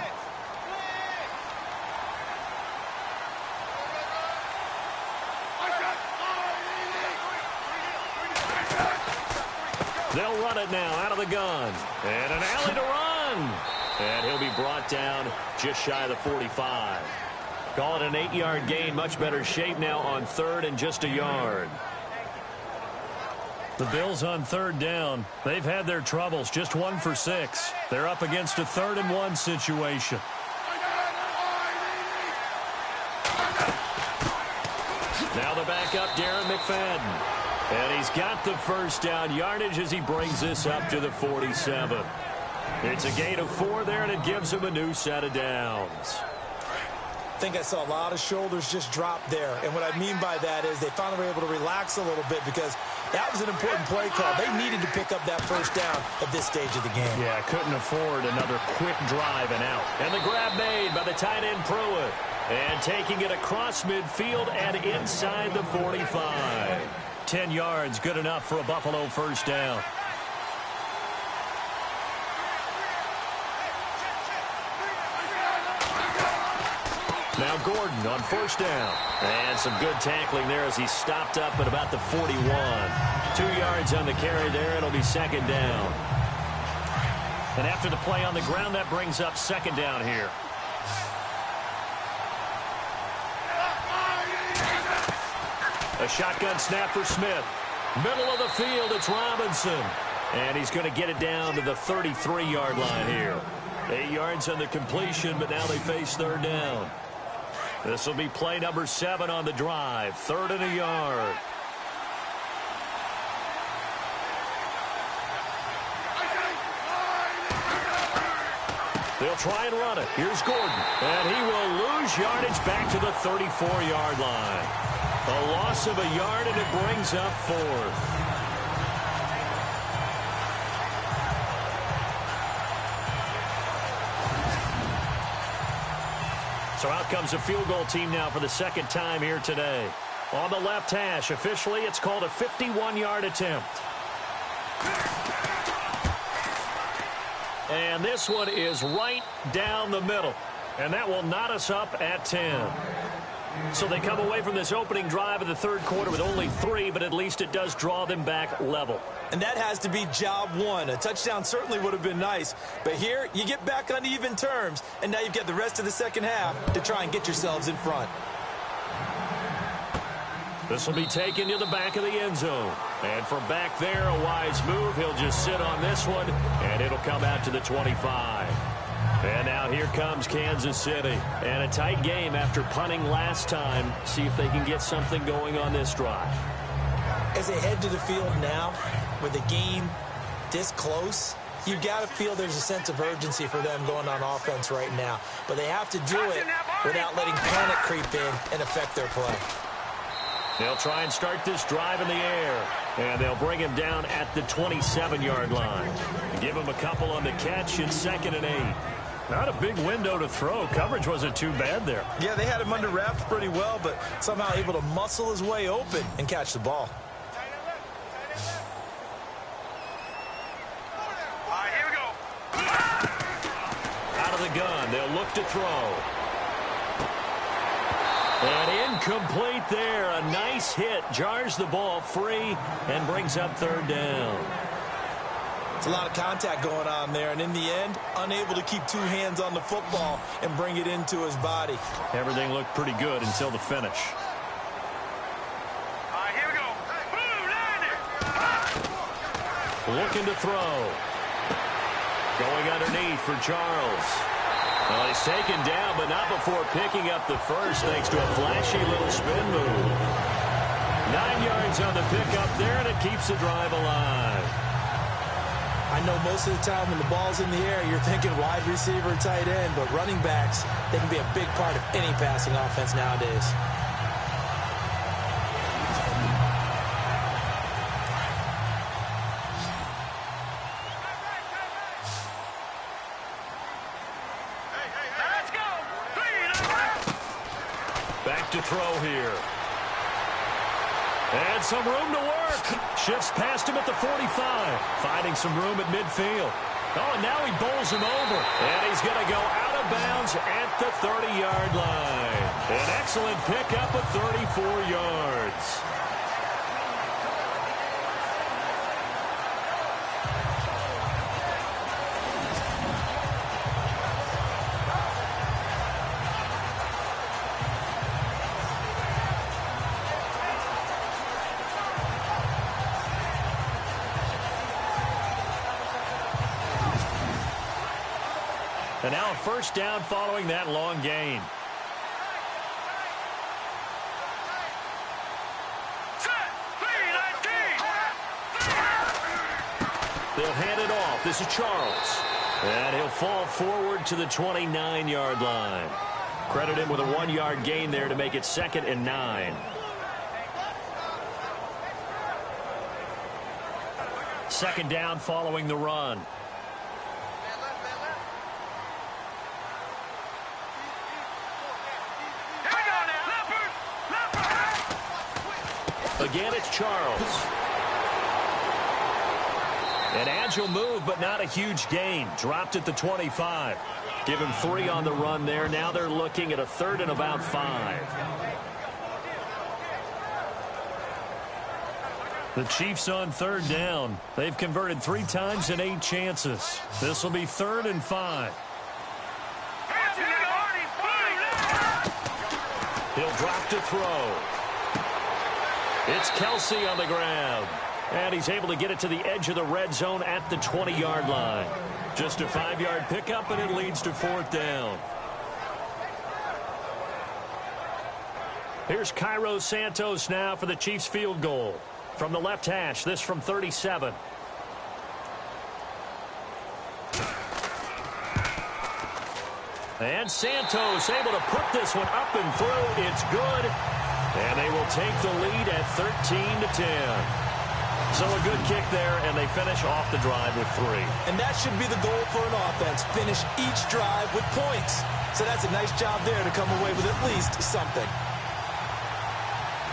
S1: They'll run it now out of the gun. And an alley to run. And he'll be brought down just shy of the 45. Call it an 8-yard gain. Much better shape now on 3rd and just a yard. The Bills on 3rd down. They've had their troubles. Just 1 for 6. They're up against a 3rd and 1 situation. Now the backup, Darren McFadden. And he's got the first down yardage as he brings this up to the 47. It's a gain of 4 there, and it gives him a new set of downs.
S2: I think I saw a lot of shoulders just drop there. And what I mean by that is they finally were able to relax a little bit because that was an important play call. They needed to pick up that first down at this stage of the game.
S1: Yeah, couldn't afford another quick drive and out. And the grab made by the tight end Pruitt. And taking it across midfield and inside the 45. 10 yards, good enough for a Buffalo first down. Now Gordon on first down. And some good tackling there as he stopped up at about the 41. 2 yards on the carry there. It'll be 2nd down. And after the play on the ground, that brings up 2nd down here. A shotgun snap for Smith. Middle of the field, it's Robinson. And he's going to get it down to the 33-yard line here. 8 yards on the completion, but now they face 3rd down. This will be play number 7 on the drive. 3rd and a yard. They'll try and run it. Here's Gordon. And he will lose yardage back to the 34-yard line. A loss of a yard, and it brings up 4th. So out comes a field goal team now for the 2nd time here today. On the left hash, officially, it's called a 51-yard attempt. And this one is right down the middle. And that will knot us up at 10. So they come away from this opening drive of the 3rd quarter with only 3, but at least it does draw them back level.
S2: And that has to be job 1. A touchdown certainly would have been nice. But here, you get back on even terms, and now you've got the rest of the second half to try and get yourselves in front.
S1: This will be taken to the back of the end zone. And from back there, a wise move. He'll just sit on this one, and it'll come out to the 25. And now here comes Kansas City. And a tight game after punting last time. See if they can get something going on this drive.
S2: As they head to the field now, with the game this close, you've got to feel there's a sense of urgency for them going on offense right now. But they have to do it without letting panic creep in and affect their play.
S1: They'll try and start this drive in the air. And they'll bring him down at the 27-yard line. Give him a couple on the catch. It's 2nd and 8. Not a big window to throw. Coverage wasn't too bad there.
S2: Yeah, they had him under wraps pretty well, but somehow able to muscle his way open and catch the ball.
S3: All right, here we go.
S1: Out of the gun, they'll look to throw. And incomplete there. A nice hit. Jars the ball free and brings up 3rd down.
S2: It's a lot of contact going on there, and in the end, unable to keep 2 hands on the football and bring it into his body.
S1: Everything looked pretty good until the finish.
S3: All right, here we go. Boom, landed.
S1: looking to throw. Going underneath for Charles. Well, he's taken down, but not before picking up the first, thanks to a flashy little spin move. 9 yards on the pickup there, and it keeps the drive alive.
S2: I know most of the time when the ball's in the air, you're thinking wide receiver, tight end, but running backs, they can be a big part of any passing offense nowadays.
S3: Let's go.
S1: Back to throw here. And some room to work. Shifts past him at the 45. Finding some room at midfield. Oh, and now he bowls him over. And he's going to go out of bounds at the 30-yard line. An excellent pickup of 34 yards. And now a first down following that long gain. They'll hand it off. This is Charles. And he'll fall forward to the 29-yard line. Credit him with a 1-yard gain there to make it 2nd and 9. Second down following the run. Again, it's Charles. An agile move, but not a huge gain. Dropped at the 25. Give him 3 on the run there. Now they're looking at a 3rd and about 5. The Chiefs on 3rd down. They've converted 3 times in 8 chances. This will be 3rd and 5. He'll drop to throw. It's Kelsey on the ground. And he's able to get it to the edge of the red zone at the 20-yard line. Just a 5-yard pickup, and it leads to 4th down. Here's Cairo Santos now for the Chiefs field goal. From the left hash, this from 37. And Santos able to put this one up and through. It's good. And they will take the lead at 13-10. So a good kick there, and they finish off the drive with 3.
S2: And that should be the goal for an offense. Finish each drive with points. So that's a nice job there to come away with at least something.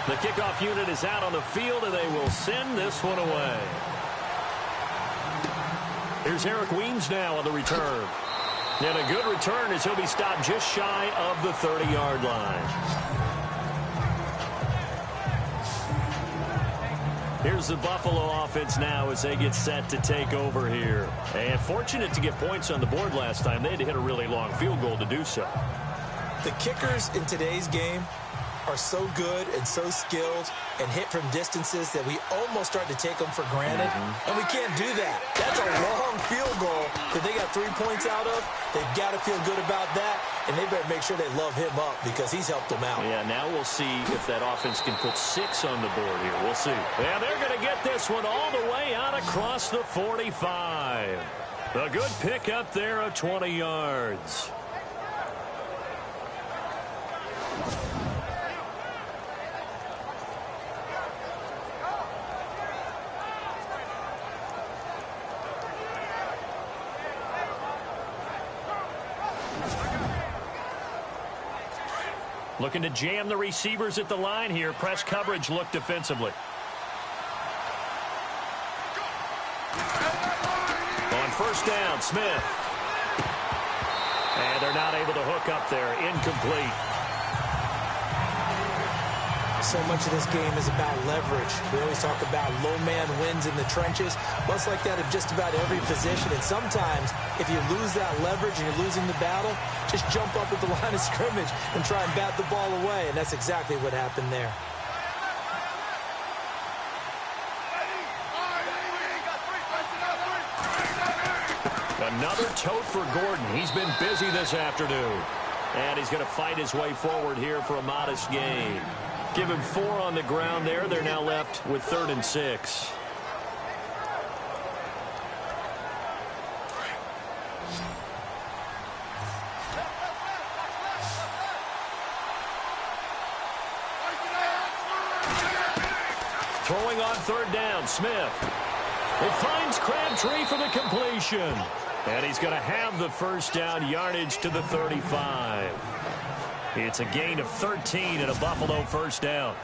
S1: The kickoff unit is out on the field, and they will send this one away. Here's Eric Weems now on the return. And a good return as he'll be stopped just shy of the 30-yard line. Here's the Buffalo offense now as they get set to take over here. And fortunate to get points on the board last time. They had to hit a really long field goal to do so.
S2: The kickers in today's game are so good and so skilled and hit from distances that we almost start to take them for granted. And we can't do that. That's a long field goal that they got 3 points out of. They've got to feel good about that, and they better make sure they love him up because he's helped them out.
S1: Yeah, now we'll see if that offense can put 6 on the board here. We'll see. Yeah, they're going to get this one all the way out across the 45. A good pick up there of 20 yards. Looking to jam the receivers at the line here. Press coverage look defensively. On first down, Smith. And they're not able to hook up there. Incomplete.
S2: So much of this game is about leverage. We always talk about low man wins in the trenches. Well, it's like that at just about every position. And sometimes, if you lose that leverage and you're losing the battle, just jump up at the line of scrimmage and try and bat the ball away. And that's exactly what happened there.
S1: Another tote for Gordon. He's been busy this afternoon. And he's going to fight his way forward here for a modest gain. Give him 4 on the ground there. They're now left with 3rd and 6. Throwing on 3rd down, Smith. It finds Crabtree for the completion. And he's going to have the first down, yardage to the 35. It's a gain of 13 and a Buffalo first down.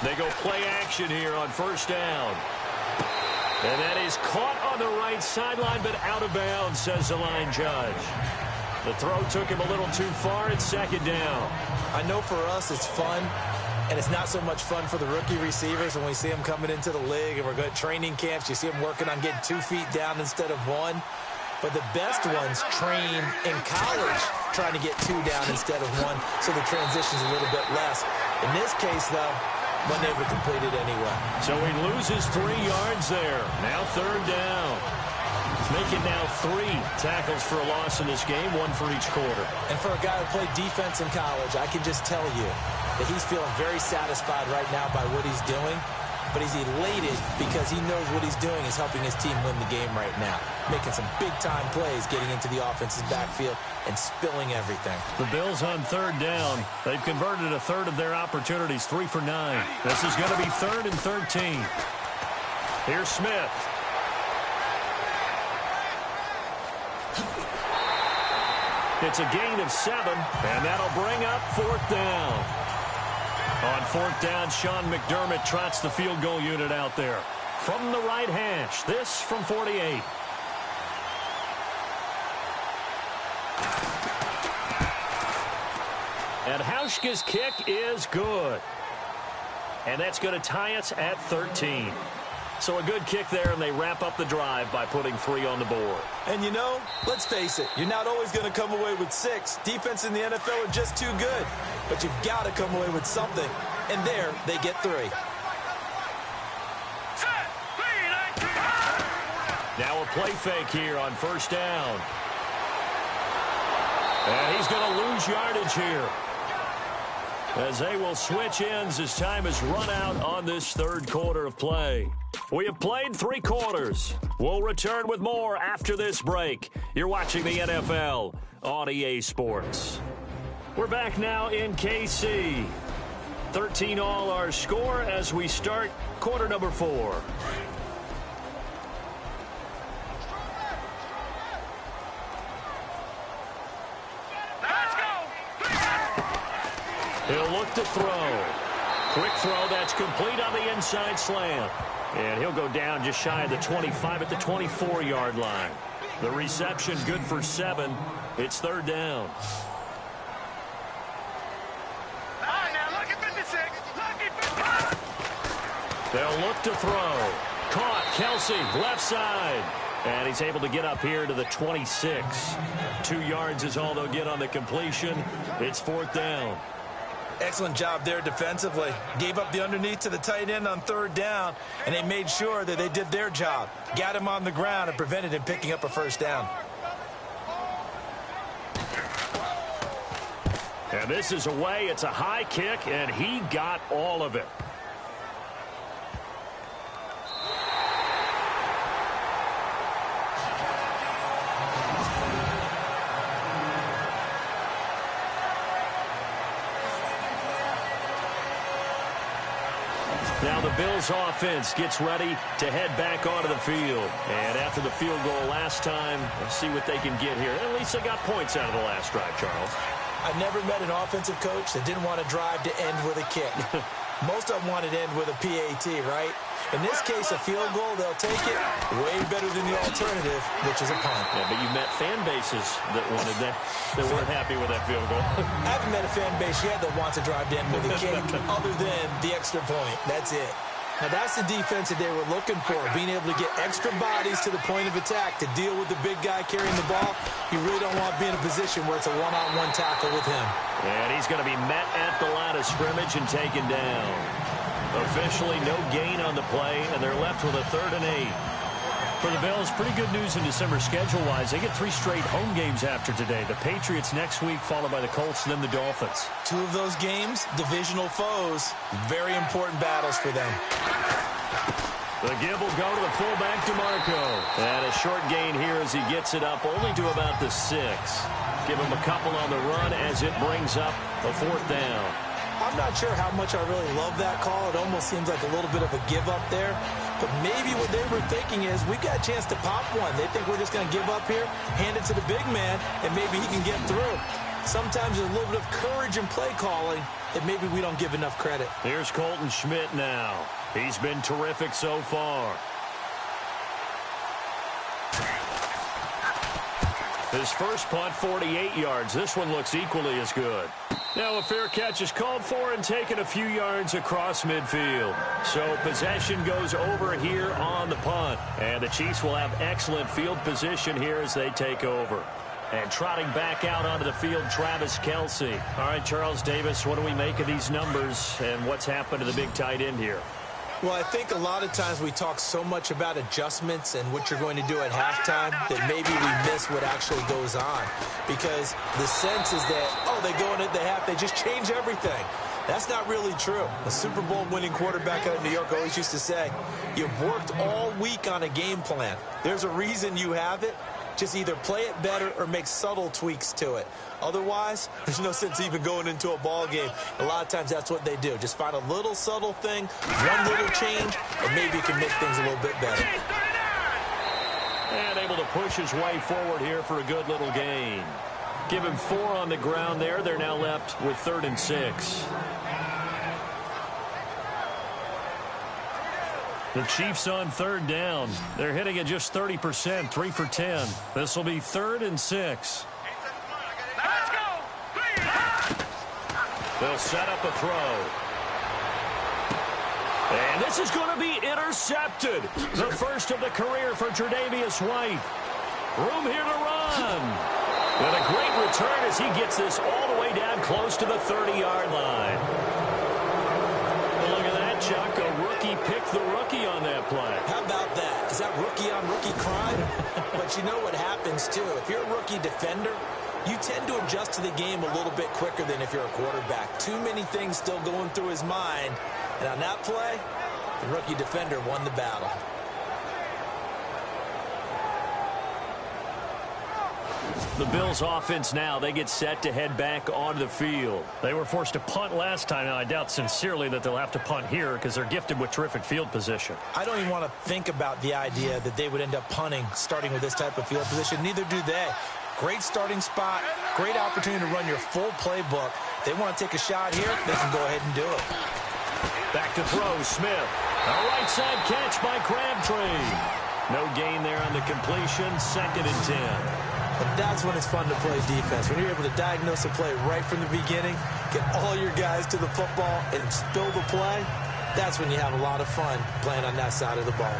S1: They go play action here on first down. And that is caught on the right sideline, but out of bounds, says the line judge. The throw took him a little too far. It's 2nd down.
S2: I know for us it's fun, and it's not so much fun for the rookie receivers when we see them coming into the league and we're going to training camps. You see them working on getting 2 feet down instead of 1. But the best ones train in college trying to get 2 down instead of 1, so the transition's a little bit less. In this case, though, wasn't able to complete it anyway.
S1: So he loses 3 yards there. Now 3rd down. Making now 3 tackles for a loss in this game, 1 for each quarter.
S2: And for a guy who played defense in college, I can just tell you that he's feeling very satisfied right now by what he's doing. But he's elated because he knows what he's doing is helping his team win the game right now. Making some big-time plays, getting into the offense's backfield and spilling everything.
S1: The Bills on 3rd down. They've converted a 1/3 of their opportunities, 3 for 9. This is going to be 3rd and 13. Here's Smith. It's a gain of 7, and that'll bring up 4th down. On 4th down, Sean McDermott trots the field goal unit out there. From the right hash, this from 48. And Hauschka's kick is good. And that's going to tie us at 13. So a good kick there, and they wrap up the drive by putting 3 on the board.
S2: And you know, let's face it, you're not always going to come away with 6. Defense in the NFL are just too good. But you've got to come away with something. And there, they get 3.
S1: Now a play fake here on 1st down. And he's going to lose yardage here, as they will switch ends as time has run out on this 3rd quarter of play. We have played 3 quarters. We'll return with more after this break. You're watching the NFL on EA Sports. We're back now in KC. 13 all our score as we start quarter number 4.
S3: Let's go!
S1: He'll look to throw. Quick throw, that's complete on the inside slant. And he'll go down just shy of the 25 at the 24-yard line. The reception good for 7. It's 3rd down. They'll look to throw. Caught. Kelsey, left side. And he's able to get up here to the 26. 2 yards is all they'll get on the completion. It's 4th down.
S2: Excellent job there defensively. Gave up the underneath to the tight end on 3rd down, and they made sure that they did their job. Got him on the ground and prevented him picking up a 1st down.
S1: And this is away. It's a high kick, and he got all of it. Now the Bills offense gets ready to head back onto the field. And after the field goal last time, let's see what they can get here. At least they got points out of the last drive, Charles.
S2: I never met an offensive coach that didn't want to drive to end with a kick. Most of them want it in with a PAT, right? In this case, a field goal, they'll take it way better than the alternative, which is a punt.
S1: Yeah, but you met fan bases that wanted that, that weren't happy with that field goal.
S2: I haven't met a fan base yet that wants to drive in with a cake other than the extra point. That's it. Now, that's the defense that they were looking for, being able to get extra bodies to the point of attack to deal with the big guy carrying the ball. You really don't want to be in a position where it's a one-on-one tackle with him.
S1: And he's going to be met at the line of scrimmage and taken down. Officially, no gain on the play, and they're left with a 3rd and 8. For the Bills, pretty good news in December schedule-wise. They get 3 straight home games after today. The Patriots next week, followed by the Colts, and then the Dolphins.
S2: 2 of those games, divisional foes. Very important battles for them.
S1: The give will go to the fullback, DeMarco. And a short gain here as he gets it up only to about the 6. Give him a couple on the run as it brings up a 4th down.
S2: I'm not sure how much I really love that call. It almost seems like a little bit of a give up there. But maybe what they were thinking is, we've got a chance to pop one. They think we're just going to give up here, hand it to the big man, and maybe he can get through. Sometimes there's a little bit of courage in play calling that maybe we don't give enough credit.
S1: Here's Colton Schmidt now. He's been terrific so far. His first punt, 48 yards. This one looks equally as good. Now a fair catch is called for and taken a few yards across midfield. So possession goes over here on the punt. And the Chiefs will have excellent field position here as they take over. And trotting back out onto the field, Travis Kelce. All right, Charles Davis, what do we make of these numbers and what's happened to the big tight end here?
S2: Well, I think a lot of times we talk so much about adjustments and what you're going to do at halftime that maybe we miss what actually goes on. Because the sense is that, oh, they go in at the half, they just change everything. That's not really true. A Super Bowl winning quarterback out of New York always used to say, you've worked all week on a game plan. There's a reason you have it. Just either play it better or make subtle tweaks to it. Otherwise, there's no sense even going into a ball game. A lot of times that's what they do. Just find a little subtle thing, one little change, and maybe you can make things a little bit better.
S1: And able to push his way forward here for a good little gain. Give him 4 on the ground there. They're now left with 3rd and 6. The Chiefs on 3rd down. They're hitting at just 30%, 3 for 10. This will be 3rd and 6.
S3: Let's go.
S1: They'll set up a throw. And this is going to be intercepted. The first of the career for Tre'Davious White. Room here to run. And a great return as he gets this all the way down close to the 30-yard line. Well, look at that, Chuck. A rookie picked the rookie on that play.
S2: How about that? Is that rookie-on-rookie crime? But you know what happens, too. If you're a rookie defender, you tend to adjust to the game a little bit quicker than if you're a quarterback. Too many things still going through his mind. And on that play, the rookie defender won the battle.
S1: The Bills offense now, they get set to head back onto the field. They were forced to punt last time. Now, I doubt sincerely that they'll have to punt here because they're gifted with terrific field position.
S2: I don't even want to think about the idea that they would end up punting starting with this type of field position. Neither do they. Great starting spot, great opportunity to run your full playbook. They want to take a shot here, they can go ahead and do it.
S1: Back to throw, Smith. A right side catch by Crabtree. No gain there on the completion, 2nd and 10.
S2: And that's when it's fun to play defense. When you're able to diagnose a play right from the beginning, get all your guys to the football, and spill the play, that's when you have a lot of fun playing on that side of the ball.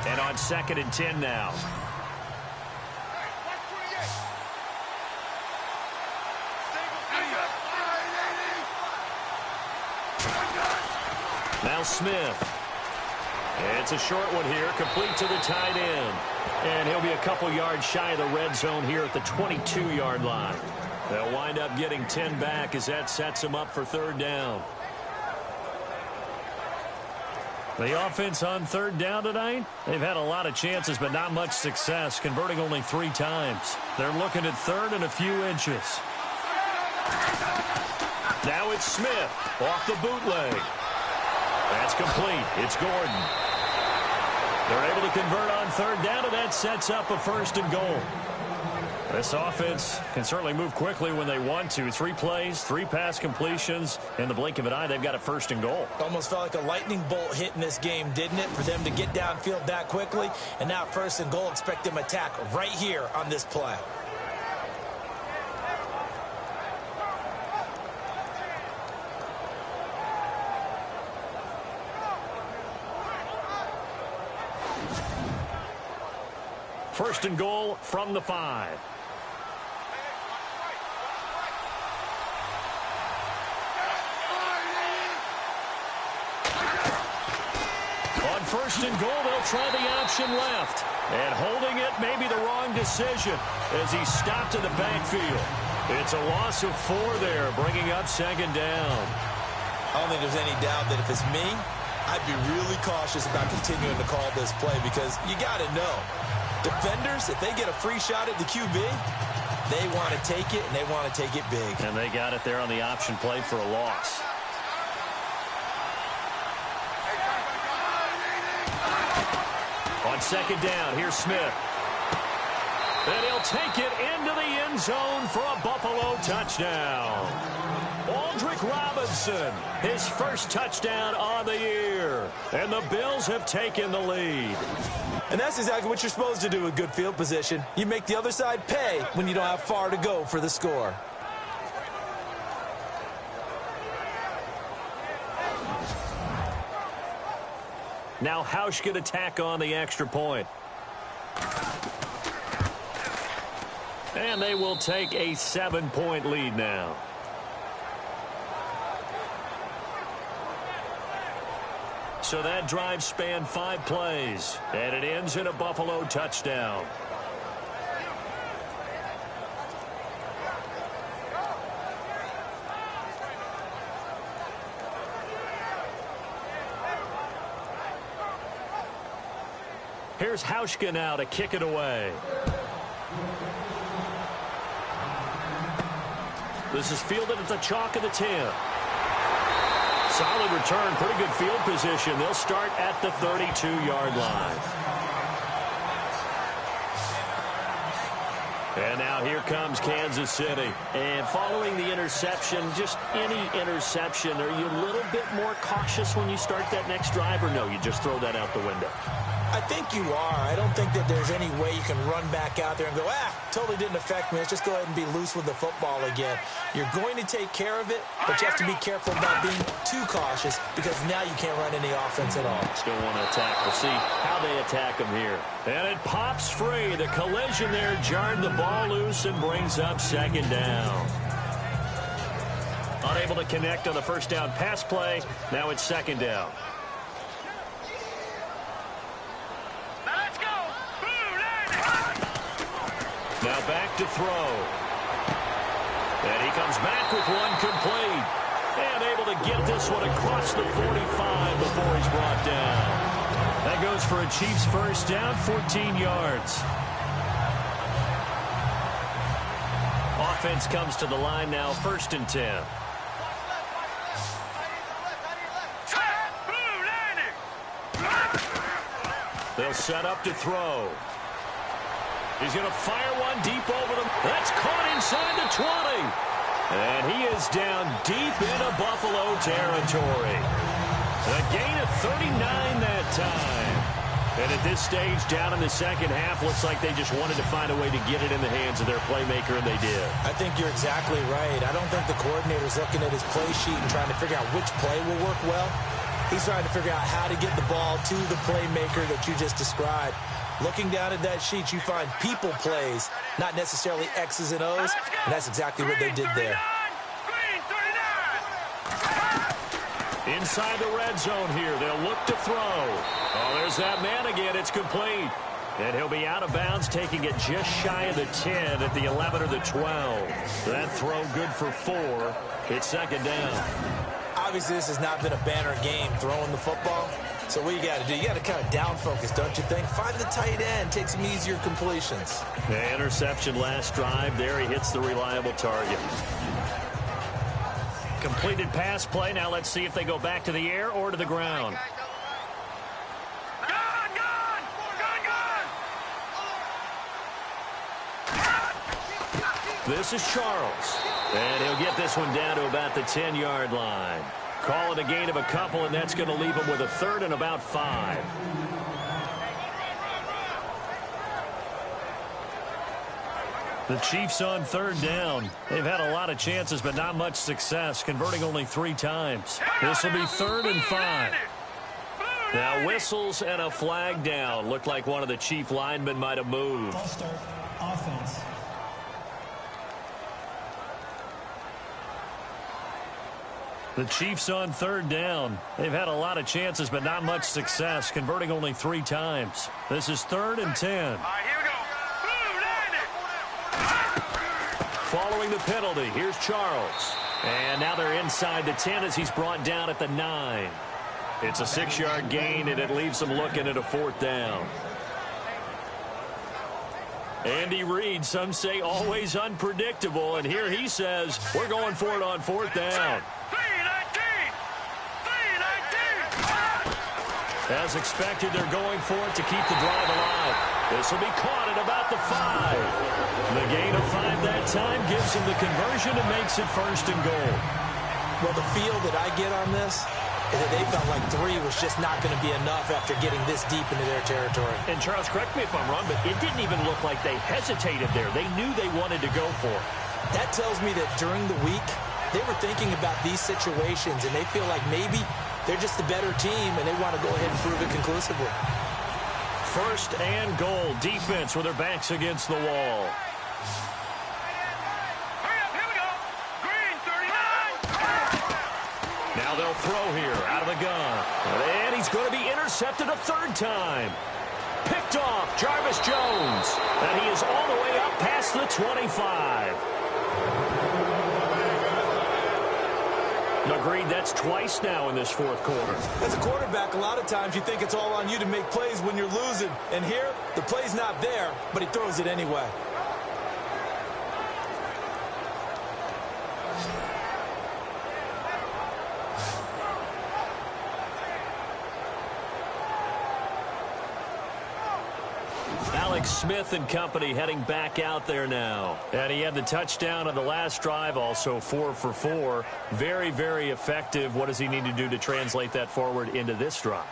S1: And on 2nd and 10 now. Now Smith. It's a short one here, complete to the tight end. And he'll be a couple yards shy of the red zone here at the 22-yard line. They'll wind up getting 10 back as that sets him up for 3rd down. The offense on 3rd down tonight, they've had a lot of chances but not much success, converting only 3 times. They're looking at 3rd and a few inches. Now it's Smith off the bootleg. That's complete. It's Gordon. They're able to convert on 3rd down, and that sets up a 1st and goal. This offense can certainly move quickly when they want to. 3 plays, 3 pass completions. In the blink of an eye, they've got a 1st and goal.
S2: Almost felt like a lightning bolt hit in this game, didn't it? For them to get downfield that quickly. And now 1st and goal, expect them to attack right here on this play.
S1: First and goal from the 5. On 1st and goal, they'll try the option left. And holding it may be the wrong decision as he stopped in the backfield. It's a loss of 4 there, bringing up 2nd down.
S2: I don't think there's any doubt that if it's me, I'd be really cautious about continuing to call this play because you got to know. Defenders, if they get a free shot at the QB, they want to take it, and they want to take it big.
S1: And they got it there on the option play for a loss. On 2nd down, here's Smith. And he'll take it into the end zone for a Buffalo touchdown. Aldrick Robinson, his 1st touchdown on the year. And the Bills have taken the lead.
S2: And that's exactly what you're supposed to do with good field position. You make the other side pay when you don't have far to go for the score.
S1: Now Hausch could attack on the extra point. And they will take a 7-point lead now. So that drive spanned 5 plays, and it ends in a Buffalo touchdown. Here's Hauschka now to kick it away. This is fielded at the chalk of the 10. Solid return, pretty good field position. They'll start at the 32-yard line. And now here comes Kansas City. And following the interception, just any interception, are you a little bit more cautious when you start that next drive, or no, you just throw that out the window?
S2: I think you are. I don't think that there's any way you can run back out there and go, totally didn't affect me. Let's just go ahead and be loose with the football again. You're going to take care of it, but you have to be careful about being too cautious because now you can't run any offense at all.
S1: Still want to attack. We'll see how they attack him here. And it pops free. The collision there jarred the ball loose and brings up 2nd down. Unable to connect on the 1st down pass play. Now it's 2nd down. Now back to throw. And he comes back with one complete. And able to get this one across the 45 before he's brought down. That goes for a Chiefs 1st down, 14 yards. Offense comes to the line now, 1st and 10. They'll set up to throw. He's going to fire one deep over them. That's caught inside the 20. And he is down deep into Buffalo territory. A gain of 39 that time. And at this stage, down in the 2nd half, looks like they just wanted to find a way to get it in the hands of their playmaker, and they did.
S2: I think you're exactly right. I don't think the coordinator's looking at his play sheet and trying to figure out which play will work well. He's trying to figure out how to get the ball to the playmaker that you just described. Looking down at that sheet, you find people plays, not necessarily X's and O's, and that's exactly what they did there.
S1: Inside the red zone here, they'll look to throw. Oh, there's that man again. It's complete. And he'll be out of bounds, taking it just shy of the 10 at the 11 or the 12. That throw good for 4. It's 2nd down.
S2: Obviously, this has not been a banner game throwing the football. So what you got to do, you got to kind of down focus, don't you think? Find the tight end, take some easier completions.
S1: The interception last drive. There he hits the reliable target. Completed pass play. Now let's see if they go back to the air or to the ground. This is Charles. And he'll get this one down to about the 10-yard line. Call it a gain of a couple, and that's going to leave him with a third and about 5. The Chiefs on third down. They've had a lot of chances, but not much success, converting only 3 times. This will be 3rd and 5. Now whistles and a flag down. Looked like one of the Chief linemen might have moved.
S4: False start, offense.
S1: The Chiefs on third down. They've had a lot of chances, but not much success, converting only 3 times. This is 3rd and 10.
S3: All right, here we go.
S1: Following the penalty, here's Charles. And now they're inside the 10 as he's brought down at the 9. It's a 6-yard gain, and it leaves them looking at a 4th down. Andy Reid, some say always unpredictable, and here he says, we're going for it on 4th down. As expected, they're going for it to keep the drive alive. This will be caught at about the 5. The gain of 5 that time gives them the conversion and makes it 1st and goal.
S2: Well, the feel that I get on this is that they felt like 3 was just not going to be enough after getting this deep into their territory.
S1: And Charles, correct me if I'm wrong, but it didn't even look like they hesitated there. They knew they wanted to go for it.
S2: That tells me that during the week, they were thinking about these situations, and they feel like maybe they're just the better team, and they want to go ahead and prove it conclusively.
S1: 1st and goal. Defense with their backs against the wall.
S3: Hurry up, here we go. Green, 39.
S1: Now they'll throw here out of the gun. And he's going to be intercepted a 3rd time. Picked off Jarvis Jones. And he is all the way up past the 25. Agreed, that's twice now in this 4th quarter.
S2: As a quarterback, a lot of times you think it's all on you to make plays when you're losing. And here, the play's not there, but he throws it anyway.
S1: Alex Smith and company heading back out there now. And he had the touchdown on the last drive, also 4 for 4. Very, very effective. What does he need to do to translate that forward into this drive?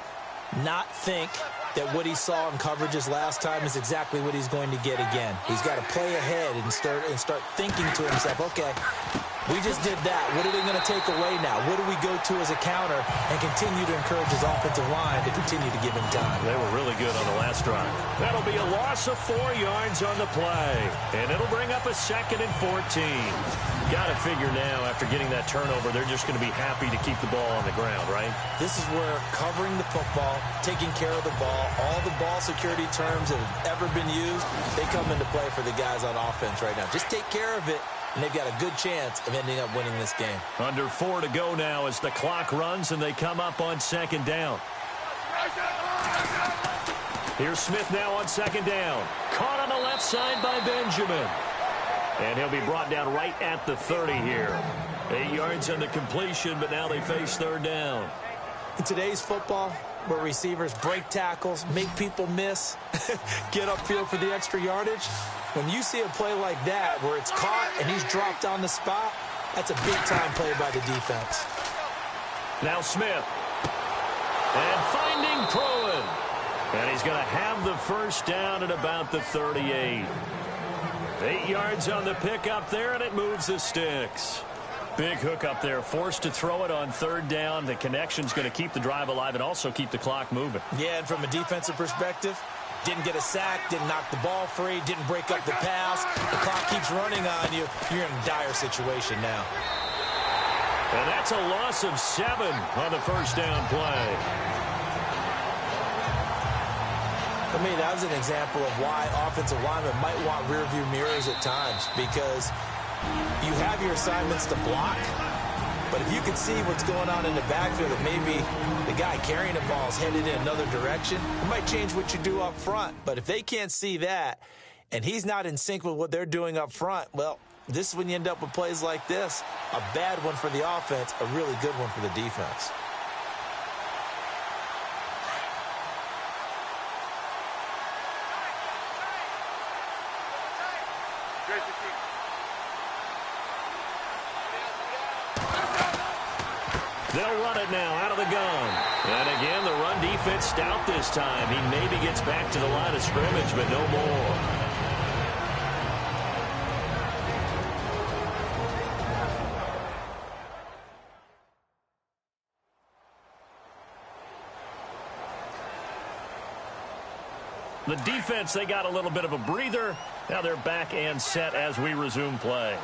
S2: Not think that what he saw in coverages last time is exactly what he's going to get again. He's got to play ahead and start thinking to himself, okay, we just did that. What are they going to take away now? What do we go to as a counter? And continue to encourage his offensive line to continue to give him time.
S1: They were really good on the last drive. That'll be a loss of 4 yards on the play. And it'll bring up a 2nd and 14. Got to figure now, after getting that turnover, they're just going to be happy to keep the ball on the ground, right?
S2: This is where covering the football, taking care of the ball, all the ball security terms that have ever been used, they come into play for the guys on offense right now. Just take care of it, and they've got a good chance of ending up winning this game.
S1: Under 4 to go now as the clock runs and they come up on 2nd down. Here's Smith now on 2nd down. Caught on the left side by Benjamin. And he'll be brought down right at the 30 here. 8 yards on the completion, but now they face 3rd down.
S2: In today's football, where receivers break tackles, make people miss, get upfield for the extra yardage, when you see a play like that where it's caught and he's dropped on the spot, that's a big-time play by the defense.
S1: Now Smith. And finding Pruitt. And he's going to have the 1st down at about the 38. 8 yards on the pickup there, and it moves the sticks. Big hook up there, forced to throw it on 3rd down. The connection's going to keep the drive alive and also keep the clock moving.
S2: Yeah, and from a defensive perspective, didn't get a sack, didn't knock the ball free, didn't break up the pass. The clock keeps running on you. You're in a dire situation now.
S1: And that's a loss of 7 on the 1st down play.
S2: For me, that was an example of why offensive linemen might want rearview mirrors at times, because you have your assignments to block, but if you can see what's going on in the backfield, that maybe the guy carrying the ball is headed in another direction, it might change what you do up front. But if they can't see that, and he's not in sync with what they're doing up front, well, this is when you end up with plays like this. A bad one for the offense, a really good one for the defense.
S1: They'll run it now out of the gun. And again, the run defense stout this time. He maybe gets back to the line of scrimmage, but no more. The defense, they got a little bit of a breather. Now they're back and set as we resume play.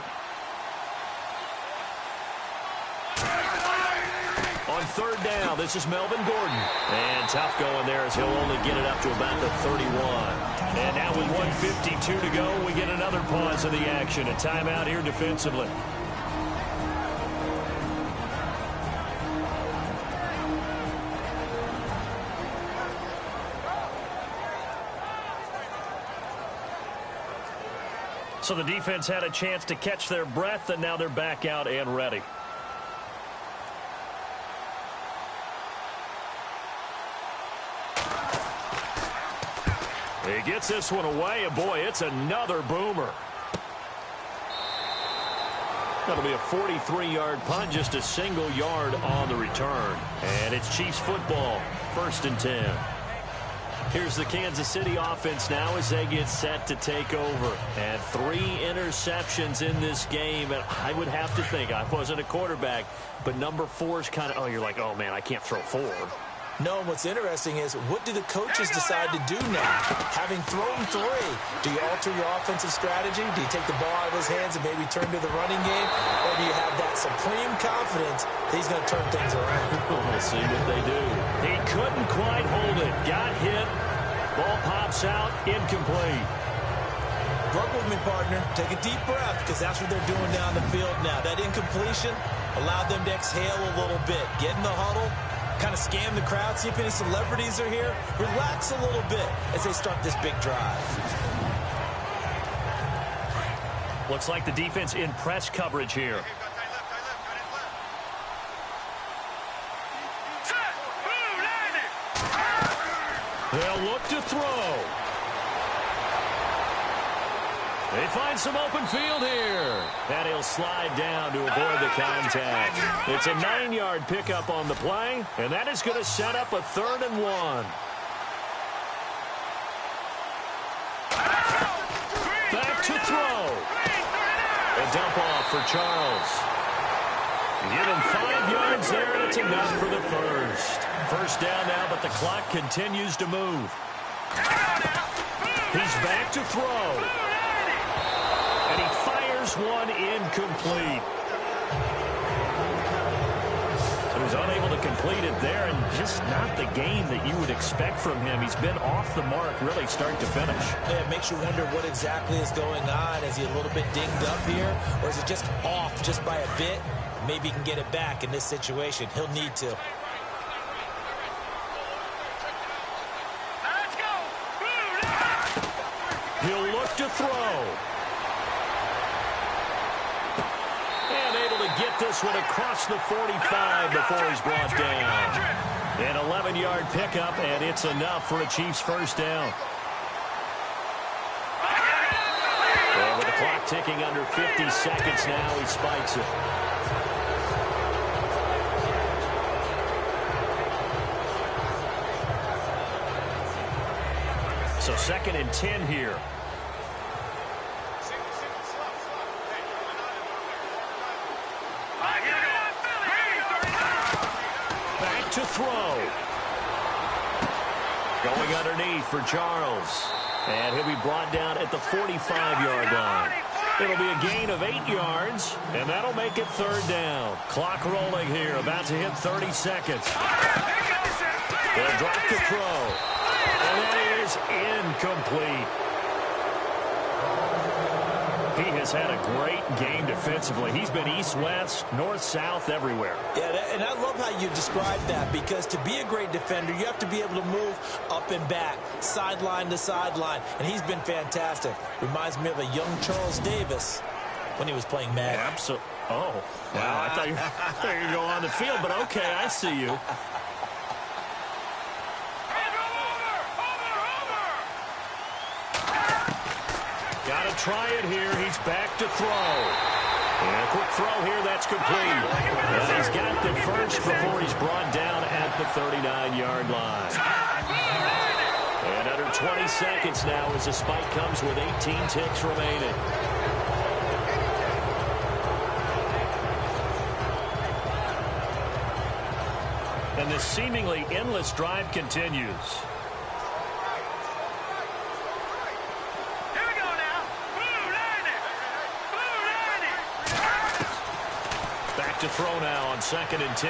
S1: On third down, this is Melvin Gordon. And tough going there as he'll only get it up to about the 31. And now with 1:52 to go, we get another pause of the action. A timeout here defensively. So the defense had a chance to catch their breath, and now they're back out and ready. He gets this one away, and boy, it's another boomer. That'll be a 43-yard punt, just a single yard on the return. And it's Chiefs football, 1st and 10. Here's the Kansas City offense now as they get set to take over. And 3 interceptions in this game. And I would have to think, I wasn't a quarterback, but number 4 is kind of, you're like, oh, man, I can't throw 4.
S2: No, what's interesting is what do the coaches decide to do now? Having thrown 3, do you alter your offensive strategy? Do you take the ball out of his hands and maybe turn to the running game? Or do you have that supreme confidence that he's going to turn things around?
S1: We'll see what they do. He couldn't quite hold it. Got hit. Ball pops out. Incomplete.
S2: Work with me, partner. Take a deep breath because that's what they're doing down the field now. That incompletion allowed them to exhale a little bit. Get in the huddle. Kind of scan the crowd, see if any celebrities are here. Relax a little bit as they start this big drive.
S1: Looks like the defense in press coverage here. They'll look to throw. They find some open field here. And he'll slide down to avoid the contact. It's a 9-yard pickup on the play, and that is going to set up a 3rd and 1. Back to throw. A dump off for Charles. Give him 5 yards there, and it's enough for the first. First down now, but the clock continues to move. He's back to throw. And he fires one incomplete. So he's unable to complete it there, and just not the game that you would expect from him. He's been off the mark really start to finish.
S2: Yeah, it makes you wonder what exactly is going on. Is he a little bit dinged up here, or is it just off just by a bit? Maybe he can get it back in this situation. He'll need to.
S1: He'll look to throw. And able to get this one across the 45 before he's brought down. An 11-yard pickup, and it's enough for a Chiefs first down. And with the clock ticking under 50 seconds now, he spikes it. So 2nd and 10 here. Back to throw. Going underneath for Charles. And he'll be brought down at the 45-yard line. It'll be a gain of 8 yards, and that'll make it 3rd down. Clock rolling here, about to hit 30 seconds. They'll drop to throw. And that is incomplete. He has had a great game defensively. He's been east-west, north-south, everywhere.
S2: Yeah, and I love how you describe that, because to be a great defender, you have to be able to move up and back, sideline to sideline, and he's been fantastic. Reminds me of a young Charles Davis when he was playing Madden.
S1: Absolutely. Oh, wow. I thought you were going to go on the field, but okay, I see you. Got to try it here. He's back to throw. And a quick throw here, that's complete. And he's got the first before he's brought down at the 39-yard line. And under 20 seconds now as the spike comes with 18 ticks remaining. And this seemingly endless drive continues. To throw now on 2nd and 10.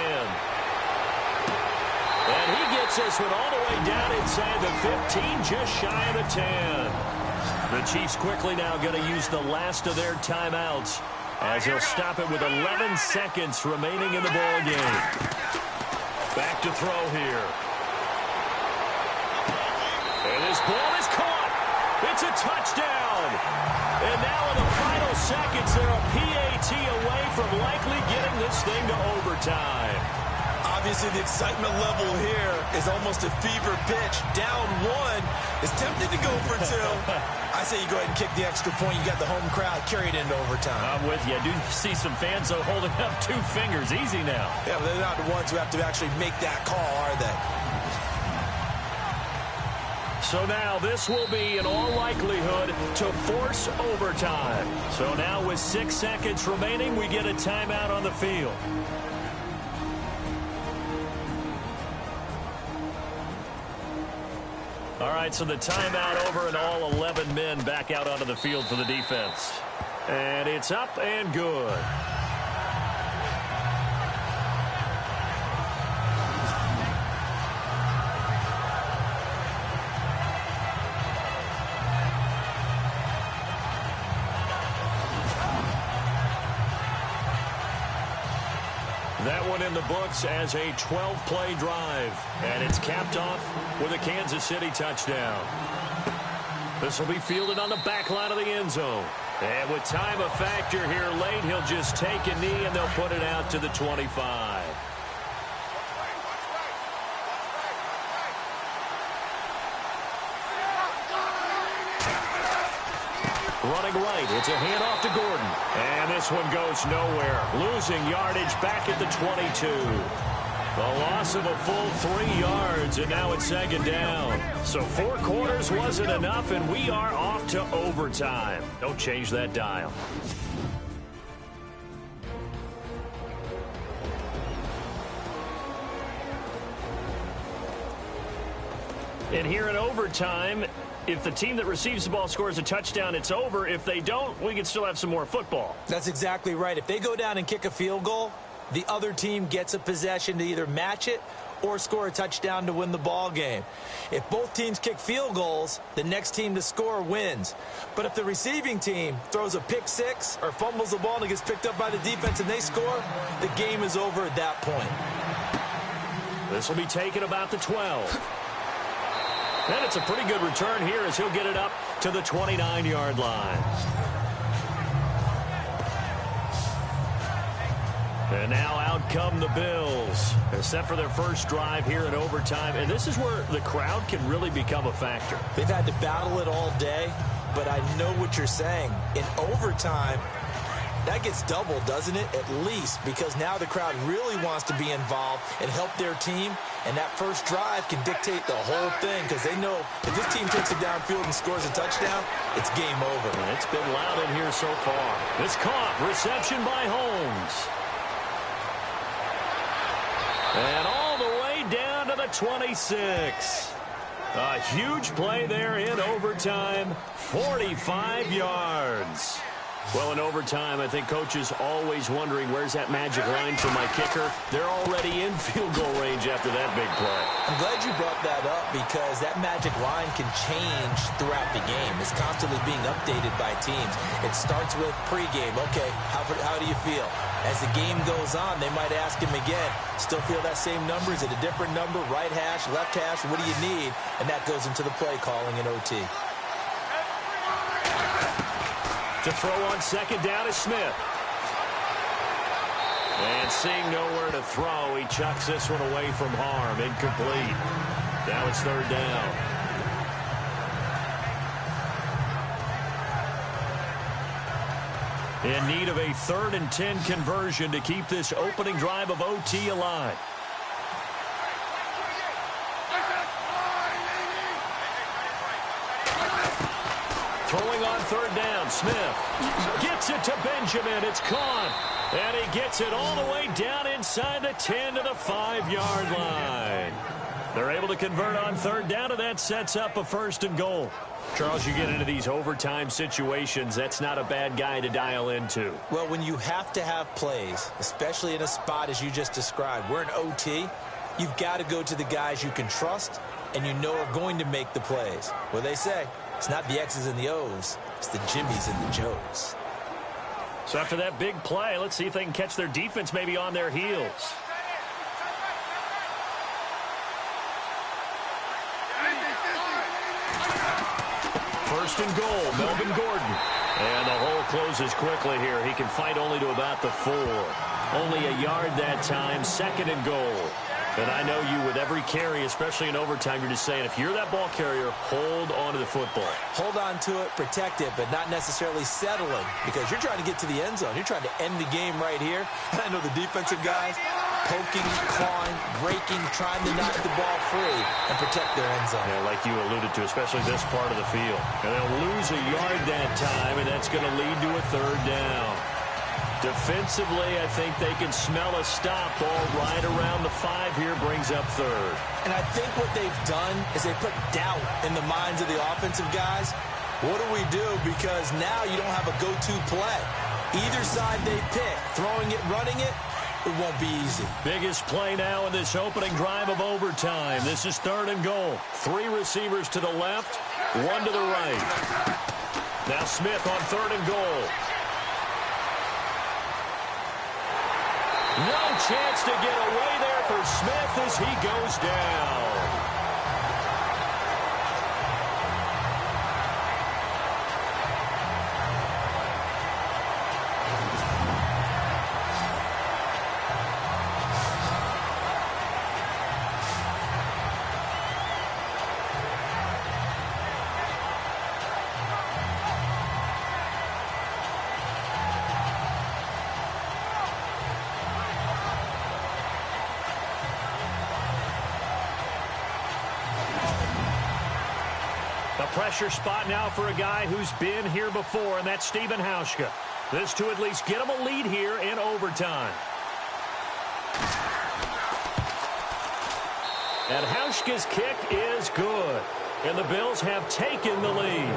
S1: And he gets this one all the way down inside the 15, just shy of the 10. The Chiefs quickly now going to use the last of their timeouts as they'll stop it with 11 seconds remaining in the ball game. Back to throw here. And this ball is caught. It's a touchdown. And now in the final seconds, they're a PAT away from likely getting this thing to overtime.
S2: Obviously, the excitement level here is almost a fever pitch. Down one. It's tempting to go for two. I say you go ahead and kick the extra point. You got the home crowd. Carry it into overtime.
S1: I'm with you. I do see some fans, though, holding up 2 fingers. Easy now.
S2: Yeah, but they're not the ones who have to actually make that call, are they?
S1: So now this will be, in all likelihood, to force overtime. So now with 6 seconds remaining, we get a timeout on the field. All right, so the timeout over and all 11 men back out onto the field for the defense. And it's up and good. That one in the books as a 12-play drive. And it's capped off with a Kansas City touchdown. This will be fielded on the back line of the end zone. And with time a factor here late, he'll just take a knee and they'll put it out to the 25. Running right, it's a handoff to Gordon. And this one goes nowhere. Losing yardage back at the 22. A loss of a full 3 yards, and now it's 2nd down. So 4 quarters wasn't enough, and we are off to overtime. Don't change that dial. And here in overtime, if the team that receives the ball scores a touchdown, it's over. If they don't, we can still have some more football.
S2: That's exactly right. If they go down and kick a field goal, the other team gets a possession to either match it or score a touchdown to win the ball game. If both teams kick field goals, the next team to score wins. But if the receiving team throws a pick six or fumbles the ball and it gets picked up by the defense and they score, the game is over at that point.
S1: This will be taken about the 12. And it's a pretty good return here as he'll get it up to the 29-yard line. And now out come the Bills. They're set for their first drive here in overtime. And this is where the crowd can really become a factor.
S2: They've had to battle it all day, but I know what you're saying. In overtime, that gets doubled, doesn't it? At least, because now the crowd really wants to be involved and help their team. And that first drive can dictate the whole thing because they know if this team takes it downfield and scores a touchdown, it's game over.
S1: And it's been loud in here so far. It's caught. Reception by Holmes. And all the way down to the 26. A huge play there in overtime. 45 yards. Well, in overtime, I think coaches always wondering where's that magic line for my kicker. They're already in field goal range after that big play.
S2: I'm glad you brought that up because that magic line can change throughout the game. It's constantly being updated by teams. It starts with pregame. Okay, how do you feel? As the game goes on, they might ask him again, still feel that same number? Is it a different number? Right hash, left hash, what do you need? And that goes into the play calling in OT.
S1: To throw on second down is Smith. And seeing nowhere to throw, he chucks this one away from harm. Incomplete. Now it's third down. In need of a 3rd and 10 conversion to keep this opening drive of OT alive. Throwing on 3rd down, Smith gets it to Benjamin. It's caught, and he gets it all the way down inside the 10 to the 5-yard line. They're able to convert on 3rd down, and that sets up a 1st and goal. Charles, you get into these overtime situations, that's not a bad guy to dial into.
S2: Well, when you have to have plays, especially in a spot as you just described, we're in OT, you've got to go to the guys you can trust and you know are going to make the plays. Well, they say, it's not the X's and the O's, it's the Jimmies and the Joes.
S1: So after that big play, let's see if they can catch their defense maybe on their heels. First and goal, Melvin Gordon. And the hole closes quickly here. He can fight only to about the 4. Only a yard that time, 2nd and goal. And I know you with every carry, especially in overtime, you're just saying if you're that ball carrier, hold on to the football.
S2: Hold on to it, protect it, but not necessarily settling because you're trying to get to the end zone. You're trying to end the game right here. And I know the defensive guys poking, clawing, breaking, trying to knock the ball free and protect their end zone.
S1: Yeah, like you alluded to, especially this part of the field. And they'll lose a yard that time, and that's going to lead to a 3rd down. Defensively, I think they can smell a stop. Ball right around the 5 here, brings up 3rd.
S2: And I think what they've done is they put doubt in the minds of the offensive guys. What do we do? Because now you don't have a go-to play. Either side they pick, throwing it, running it, it won't be easy.
S1: Biggest play now in this opening drive of overtime. This is 3rd and goal. 3 receivers to the left, 1 to the right. Now Smith on 3rd and goal. No chance to get away there for Smith as he goes down. Pressure spot now for a guy who's been here before, and that's Stephen Hauschka. This to at least get him a lead here in overtime. And Hauschka's kick is good. And the Bills have taken the lead.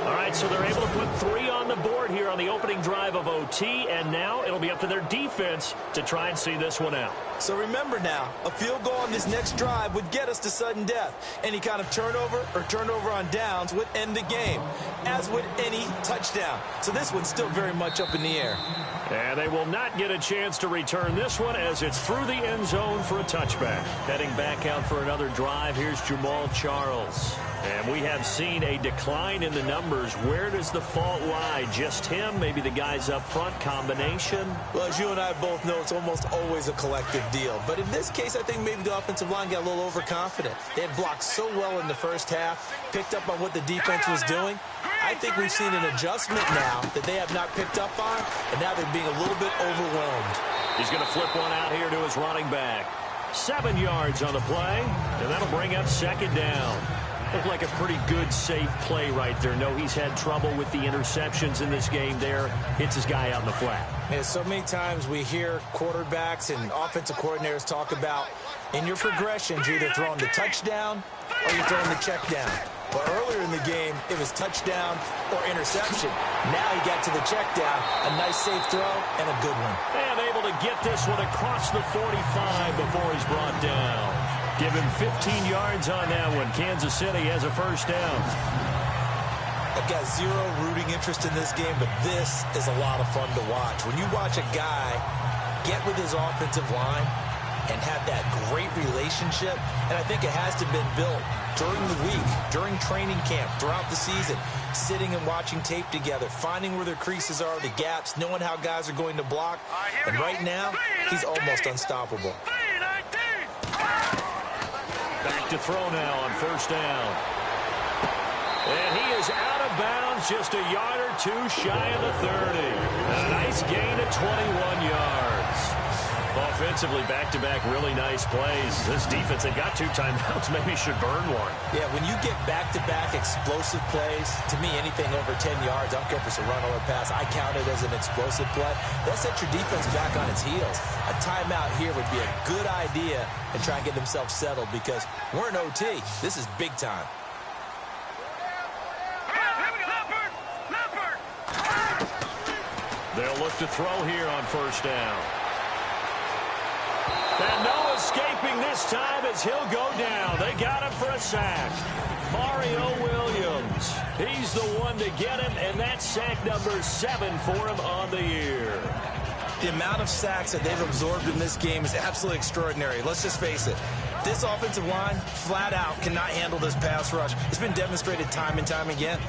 S1: All right, so they're able to put 3 on the board here on the opening drive of OT, and now it'll be up to their defense to try and see this one out.
S2: So remember now, a field goal on this next drive would get us to sudden death. Any kind of turnover or turnover on downs would end the game, as would any touchdown. So this one's still very much up in the air.
S1: And they will not get a chance to return this one as it's through the end zone for a touchback. Heading back out for another drive, here's Jamal Charles. And we have seen a decline in the numbers. Where does the fault lie? Just him? Maybe the guys up front? Combination?
S2: Well, as you and I both know, it's almost always a collective deal. But in this case, I think maybe the offensive line got a little overconfident. They had blocked so well in the first half, picked up on what the defense was doing. I think we've seen an adjustment now that they have not picked up on, and now they're being a little bit overwhelmed.
S1: He's going to flip one out here to his running back. 7 yards on the play, and that'll bring up 2nd down. Looked like a pretty good, safe play right there. No, he's had trouble with the interceptions in this game there. Hits his guy out in the flat.
S2: Yeah, so many times we hear quarterbacks and offensive coordinators talk about in your progressions, you're either throwing the touchdown or you're throwing the check down. But earlier in the game, it was touchdown or interception. Now he got to the check down, a nice safe throw, and a good one.
S1: And able to get this one across the 45 before he's brought down. Give him 15 yards on that one. Kansas City has a 1st down.
S2: I've got zero rooting interest in this game, but this is a lot of fun to watch. When you watch a guy get with his offensive line and have that great relationship, and I think it has to have been built during the week, during training camp, throughout the season, sitting and watching tape together, finding where their creases are, the gaps, knowing how guys are going to block. And right now, he's almost unstoppable. Back
S1: to throw now on 1st down. And he is out of bounds, just a yard or two shy of the 30. And a nice gain of 21 yards. Offensively, back-to-back really nice plays. This defense, they've got 2 timeouts, maybe should burn one.
S2: Yeah, when you get back-to-back explosive plays, to me, anything over 10 yards, I don't care if it's a run or a pass, I count it as an explosive play. That sets your defense back on its heels. A timeout here would be a good idea and try and get themselves settled because we're in OT. This is big time.
S1: They'll look to throw here on first down. And no escaping this time as he'll go down. They got him for a sack. Mario Williams. He's the one to get him, and that's sack number 7 for him on the year.
S2: The amount of sacks that they've absorbed in this game is absolutely extraordinary. Let's just face it. This offensive line, flat out, cannot handle this pass rush. It's been demonstrated time and time again.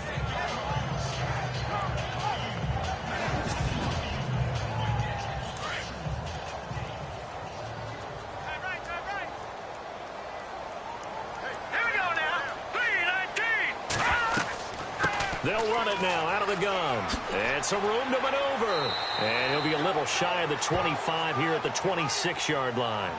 S1: They'll run it now out of the gun. And some room to maneuver. And he'll be a little shy of the 25 here at the 26-yard line.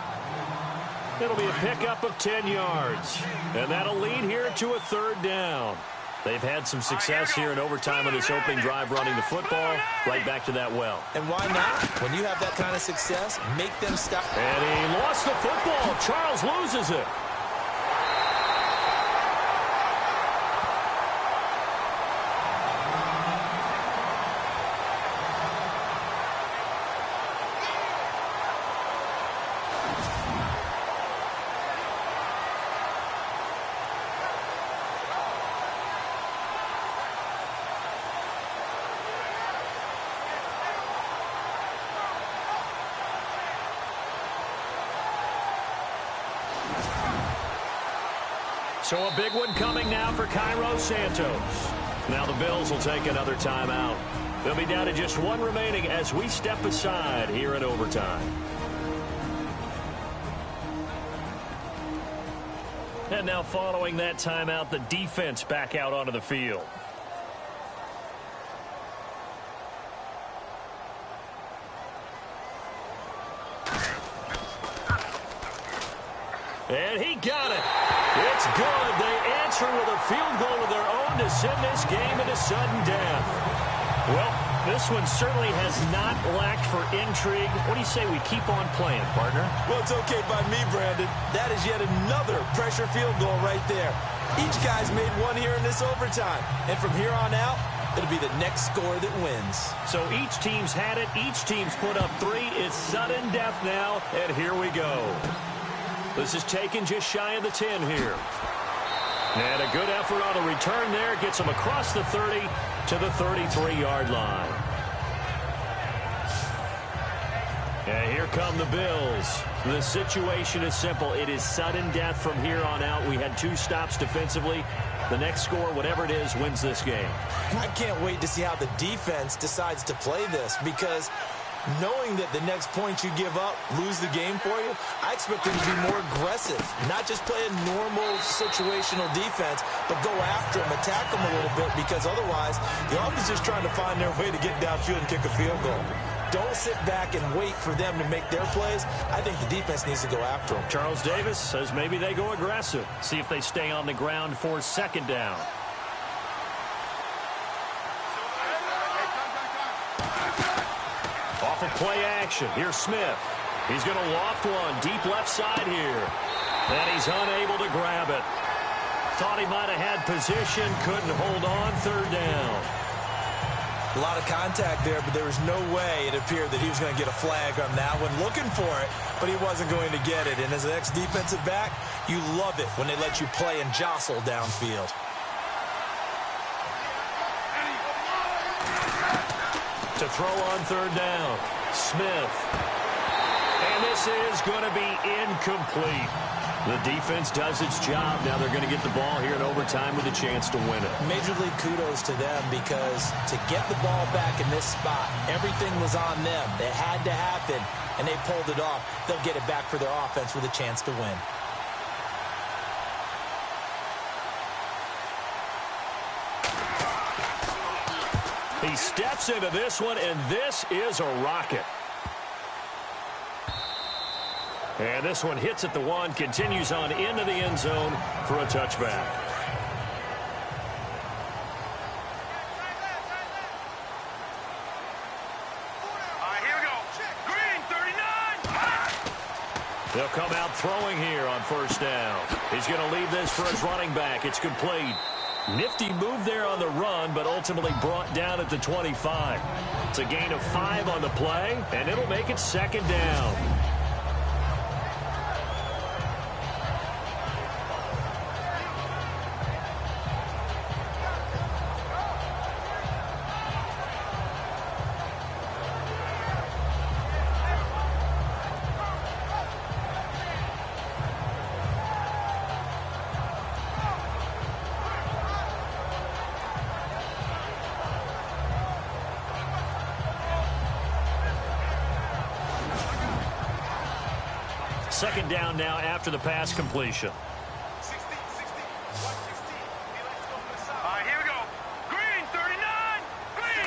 S1: It'll be a pickup of 10 yards. And that'll lead here to a 3rd down. They've had some success here in overtime on this opening drive running the football. Right back to that well.
S2: And why not? When you have that kind of success, make them stop.
S1: And he lost the football. Charles loses it. So a big one coming now for Cairo Santos. Now the Bills will take another timeout. They'll be down to just 1 remaining as we step aside here in overtime. And now following that timeout, the defense back out onto the field. And he got it. It's good. They answer with a field goal of their own to send this game into sudden death. Well, this one certainly has not lacked for intrigue. What do you say we keep on playing, partner?
S2: Well, it's okay by me, Brandon. That is yet another pressure field goal right there. Each guy's made one here in this overtime. And from here on out, it'll be the next score that wins. So
S1: each team's had it. Each team's put up 3. It's sudden death now, and here we go. This is taken just shy of the 10 here. And a good effort on a return there. Gets him across the 30 to the 33-yard line. And here come the Bills. The situation is simple. It is sudden death from here on out. We had 2 stops defensively. The next score, whatever it is, wins this game.
S2: I can't wait to see how the defense decides to play this because knowing that the next point you give up, lose the game for you, I expect them to be more aggressive. Not just play a normal situational defense, but go after them, attack them a little bit, because otherwise the offense is just trying to find their way to get downfield and kick a field goal. Don't sit back and wait for them to make their plays. I think the defense needs to go after them.
S1: Charles Davis says maybe they go aggressive. See if they stay on the ground for 2nd down. Off of play action. Here's Smith. He's going to loft one deep left side here. And he's unable to grab it. Thought he might have had position. Couldn't hold on. 3rd down.
S2: A lot of contact there, but there was no way it appeared that he was going to get a flag on that one. Looking for it, but he wasn't going to get it. And as an ex-defensive back, you love it when they let you play and jostle downfield.
S1: To throw on 3rd down. Smith. And this is going to be incomplete. The defense does its job. Now they're going to get the ball here in overtime with a chance to win it.
S2: Major league kudos to them because to get the ball back in this spot, everything was on them. It had to happen, and they pulled it off. They'll get it back for their offense with a chance to win.
S1: He steps into this one, and this is a rocket. And this one hits at the one, continues on into the end zone for a touchback.
S3: Here we go. Green, 39.
S1: They'll come out throwing here on first down. He's going to leave this for his running back. It's complete. Nifty move there on the run, but ultimately brought down at the 25. It's a gain of 5 on the play, and it'll make it second down. Second down now after the pass completion.
S3: 16, 116. Here we go. Green, 39. Green,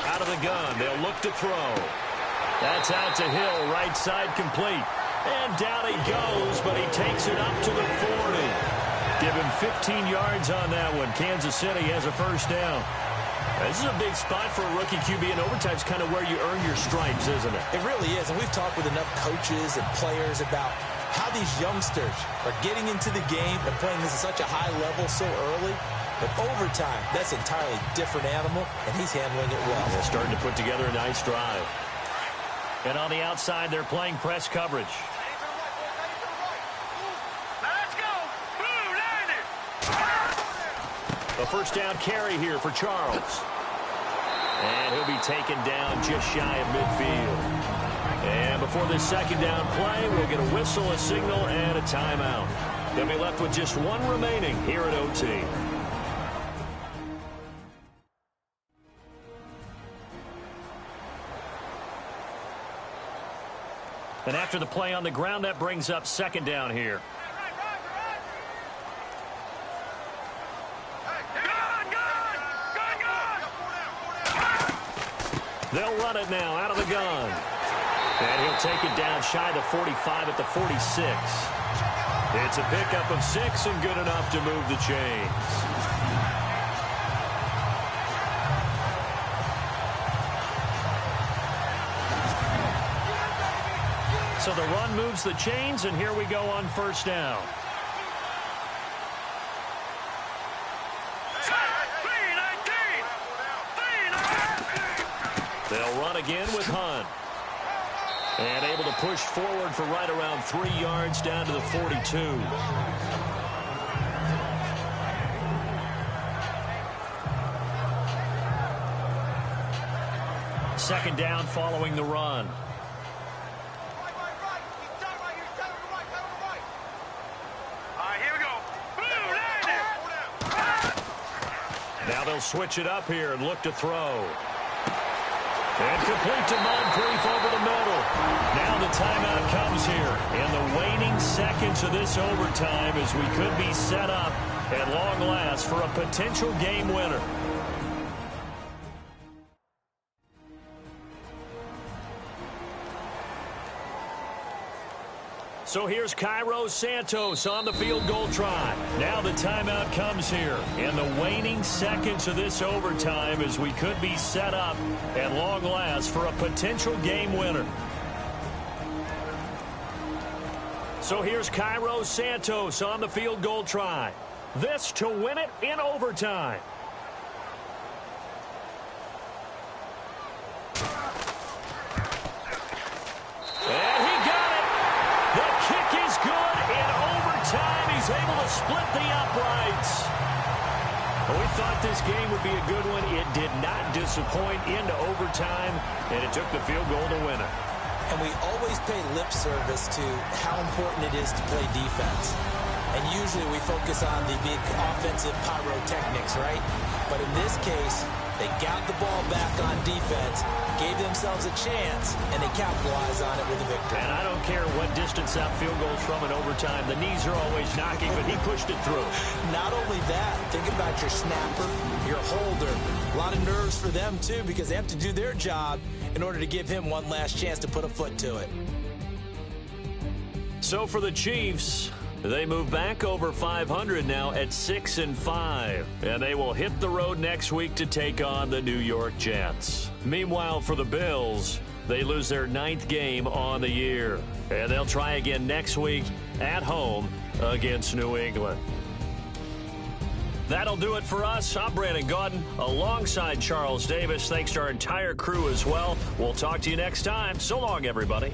S1: Out of the gun, they'll look to throw. That's out to Hill, right side complete. And down he goes, but he takes it up to the 40. Give him 15 yards on that one. Kansas City has a first down. This is a big spot for a rookie QB, and overtime's kind of where you earn your stripes, isn't it?
S2: It really is, and we've talked with enough coaches and players about how these youngsters are getting into the game and playing this at such a high level so early. But overtime, that's an entirely different animal, and he's handling it well.
S1: They're starting to put together a nice drive. And on the outside, they're playing press coverage.
S3: Let's go. Blue, landed.
S1: A first down carry here for Charles. And he'll be taken down just shy of midfield. And before this second down play, we'll get a whistle, a signal, and a timeout. They'll be left with just one remaining here at OT. And after the play on the ground, that brings up second down here. They'll run it now out of the gun. And he'll take it down shy the 45 at the 46. It's a pickup of 6 and good enough to move the chains. So the run moves the chains, and here we go on first down. They'll run again with Hunt. And able to push forward for right around 3 yards down to the 42. Second down following the run.
S3: Here we go. Blue, landed.
S1: Now they'll switch it up here and look to throw. And complete to Moncrief over the middle. Now the timeout comes here. In the waning seconds of this overtime as we could be set up at long last for a potential game winner. So here's Cairo Santos on the field goal try. Now the timeout comes here in the waning seconds of this overtime as we could be set up at long last for a potential game winner. So here's Cairo Santos on the field goal try. This to win it in overtime. He's able to split the uprights. Well, we thought this game would be a good one. It did not disappoint into overtime, and it took the field goal to win it.
S2: And we always pay lip service to how important it is to play defense. And usually we focus on the big offensive pyrotechnics, right? But in this case, They got the ball back on defense, gave themselves a chance, and they capitalized on it with a victory.
S1: And I don't care what distance that field goes from in overtime. The knees are always knocking, but he pushed it through.
S2: Not only that, think about your snapper, your holder. A lot of nerves for them, too, because they have to do their job in order to give him one last chance to put a foot to it.
S1: So for the Chiefs, they move back over 500 now at 6-5, and they will hit the road next week to take on the New York Jets. Meanwhile, for the Bills, they lose their 9th game on the year, and they'll try again next week at home against New England. That'll do it for us. I'm Brandon Gaudin alongside Charles Davis. Thanks to our entire crew as well. We'll talk to you next time. So long, everybody.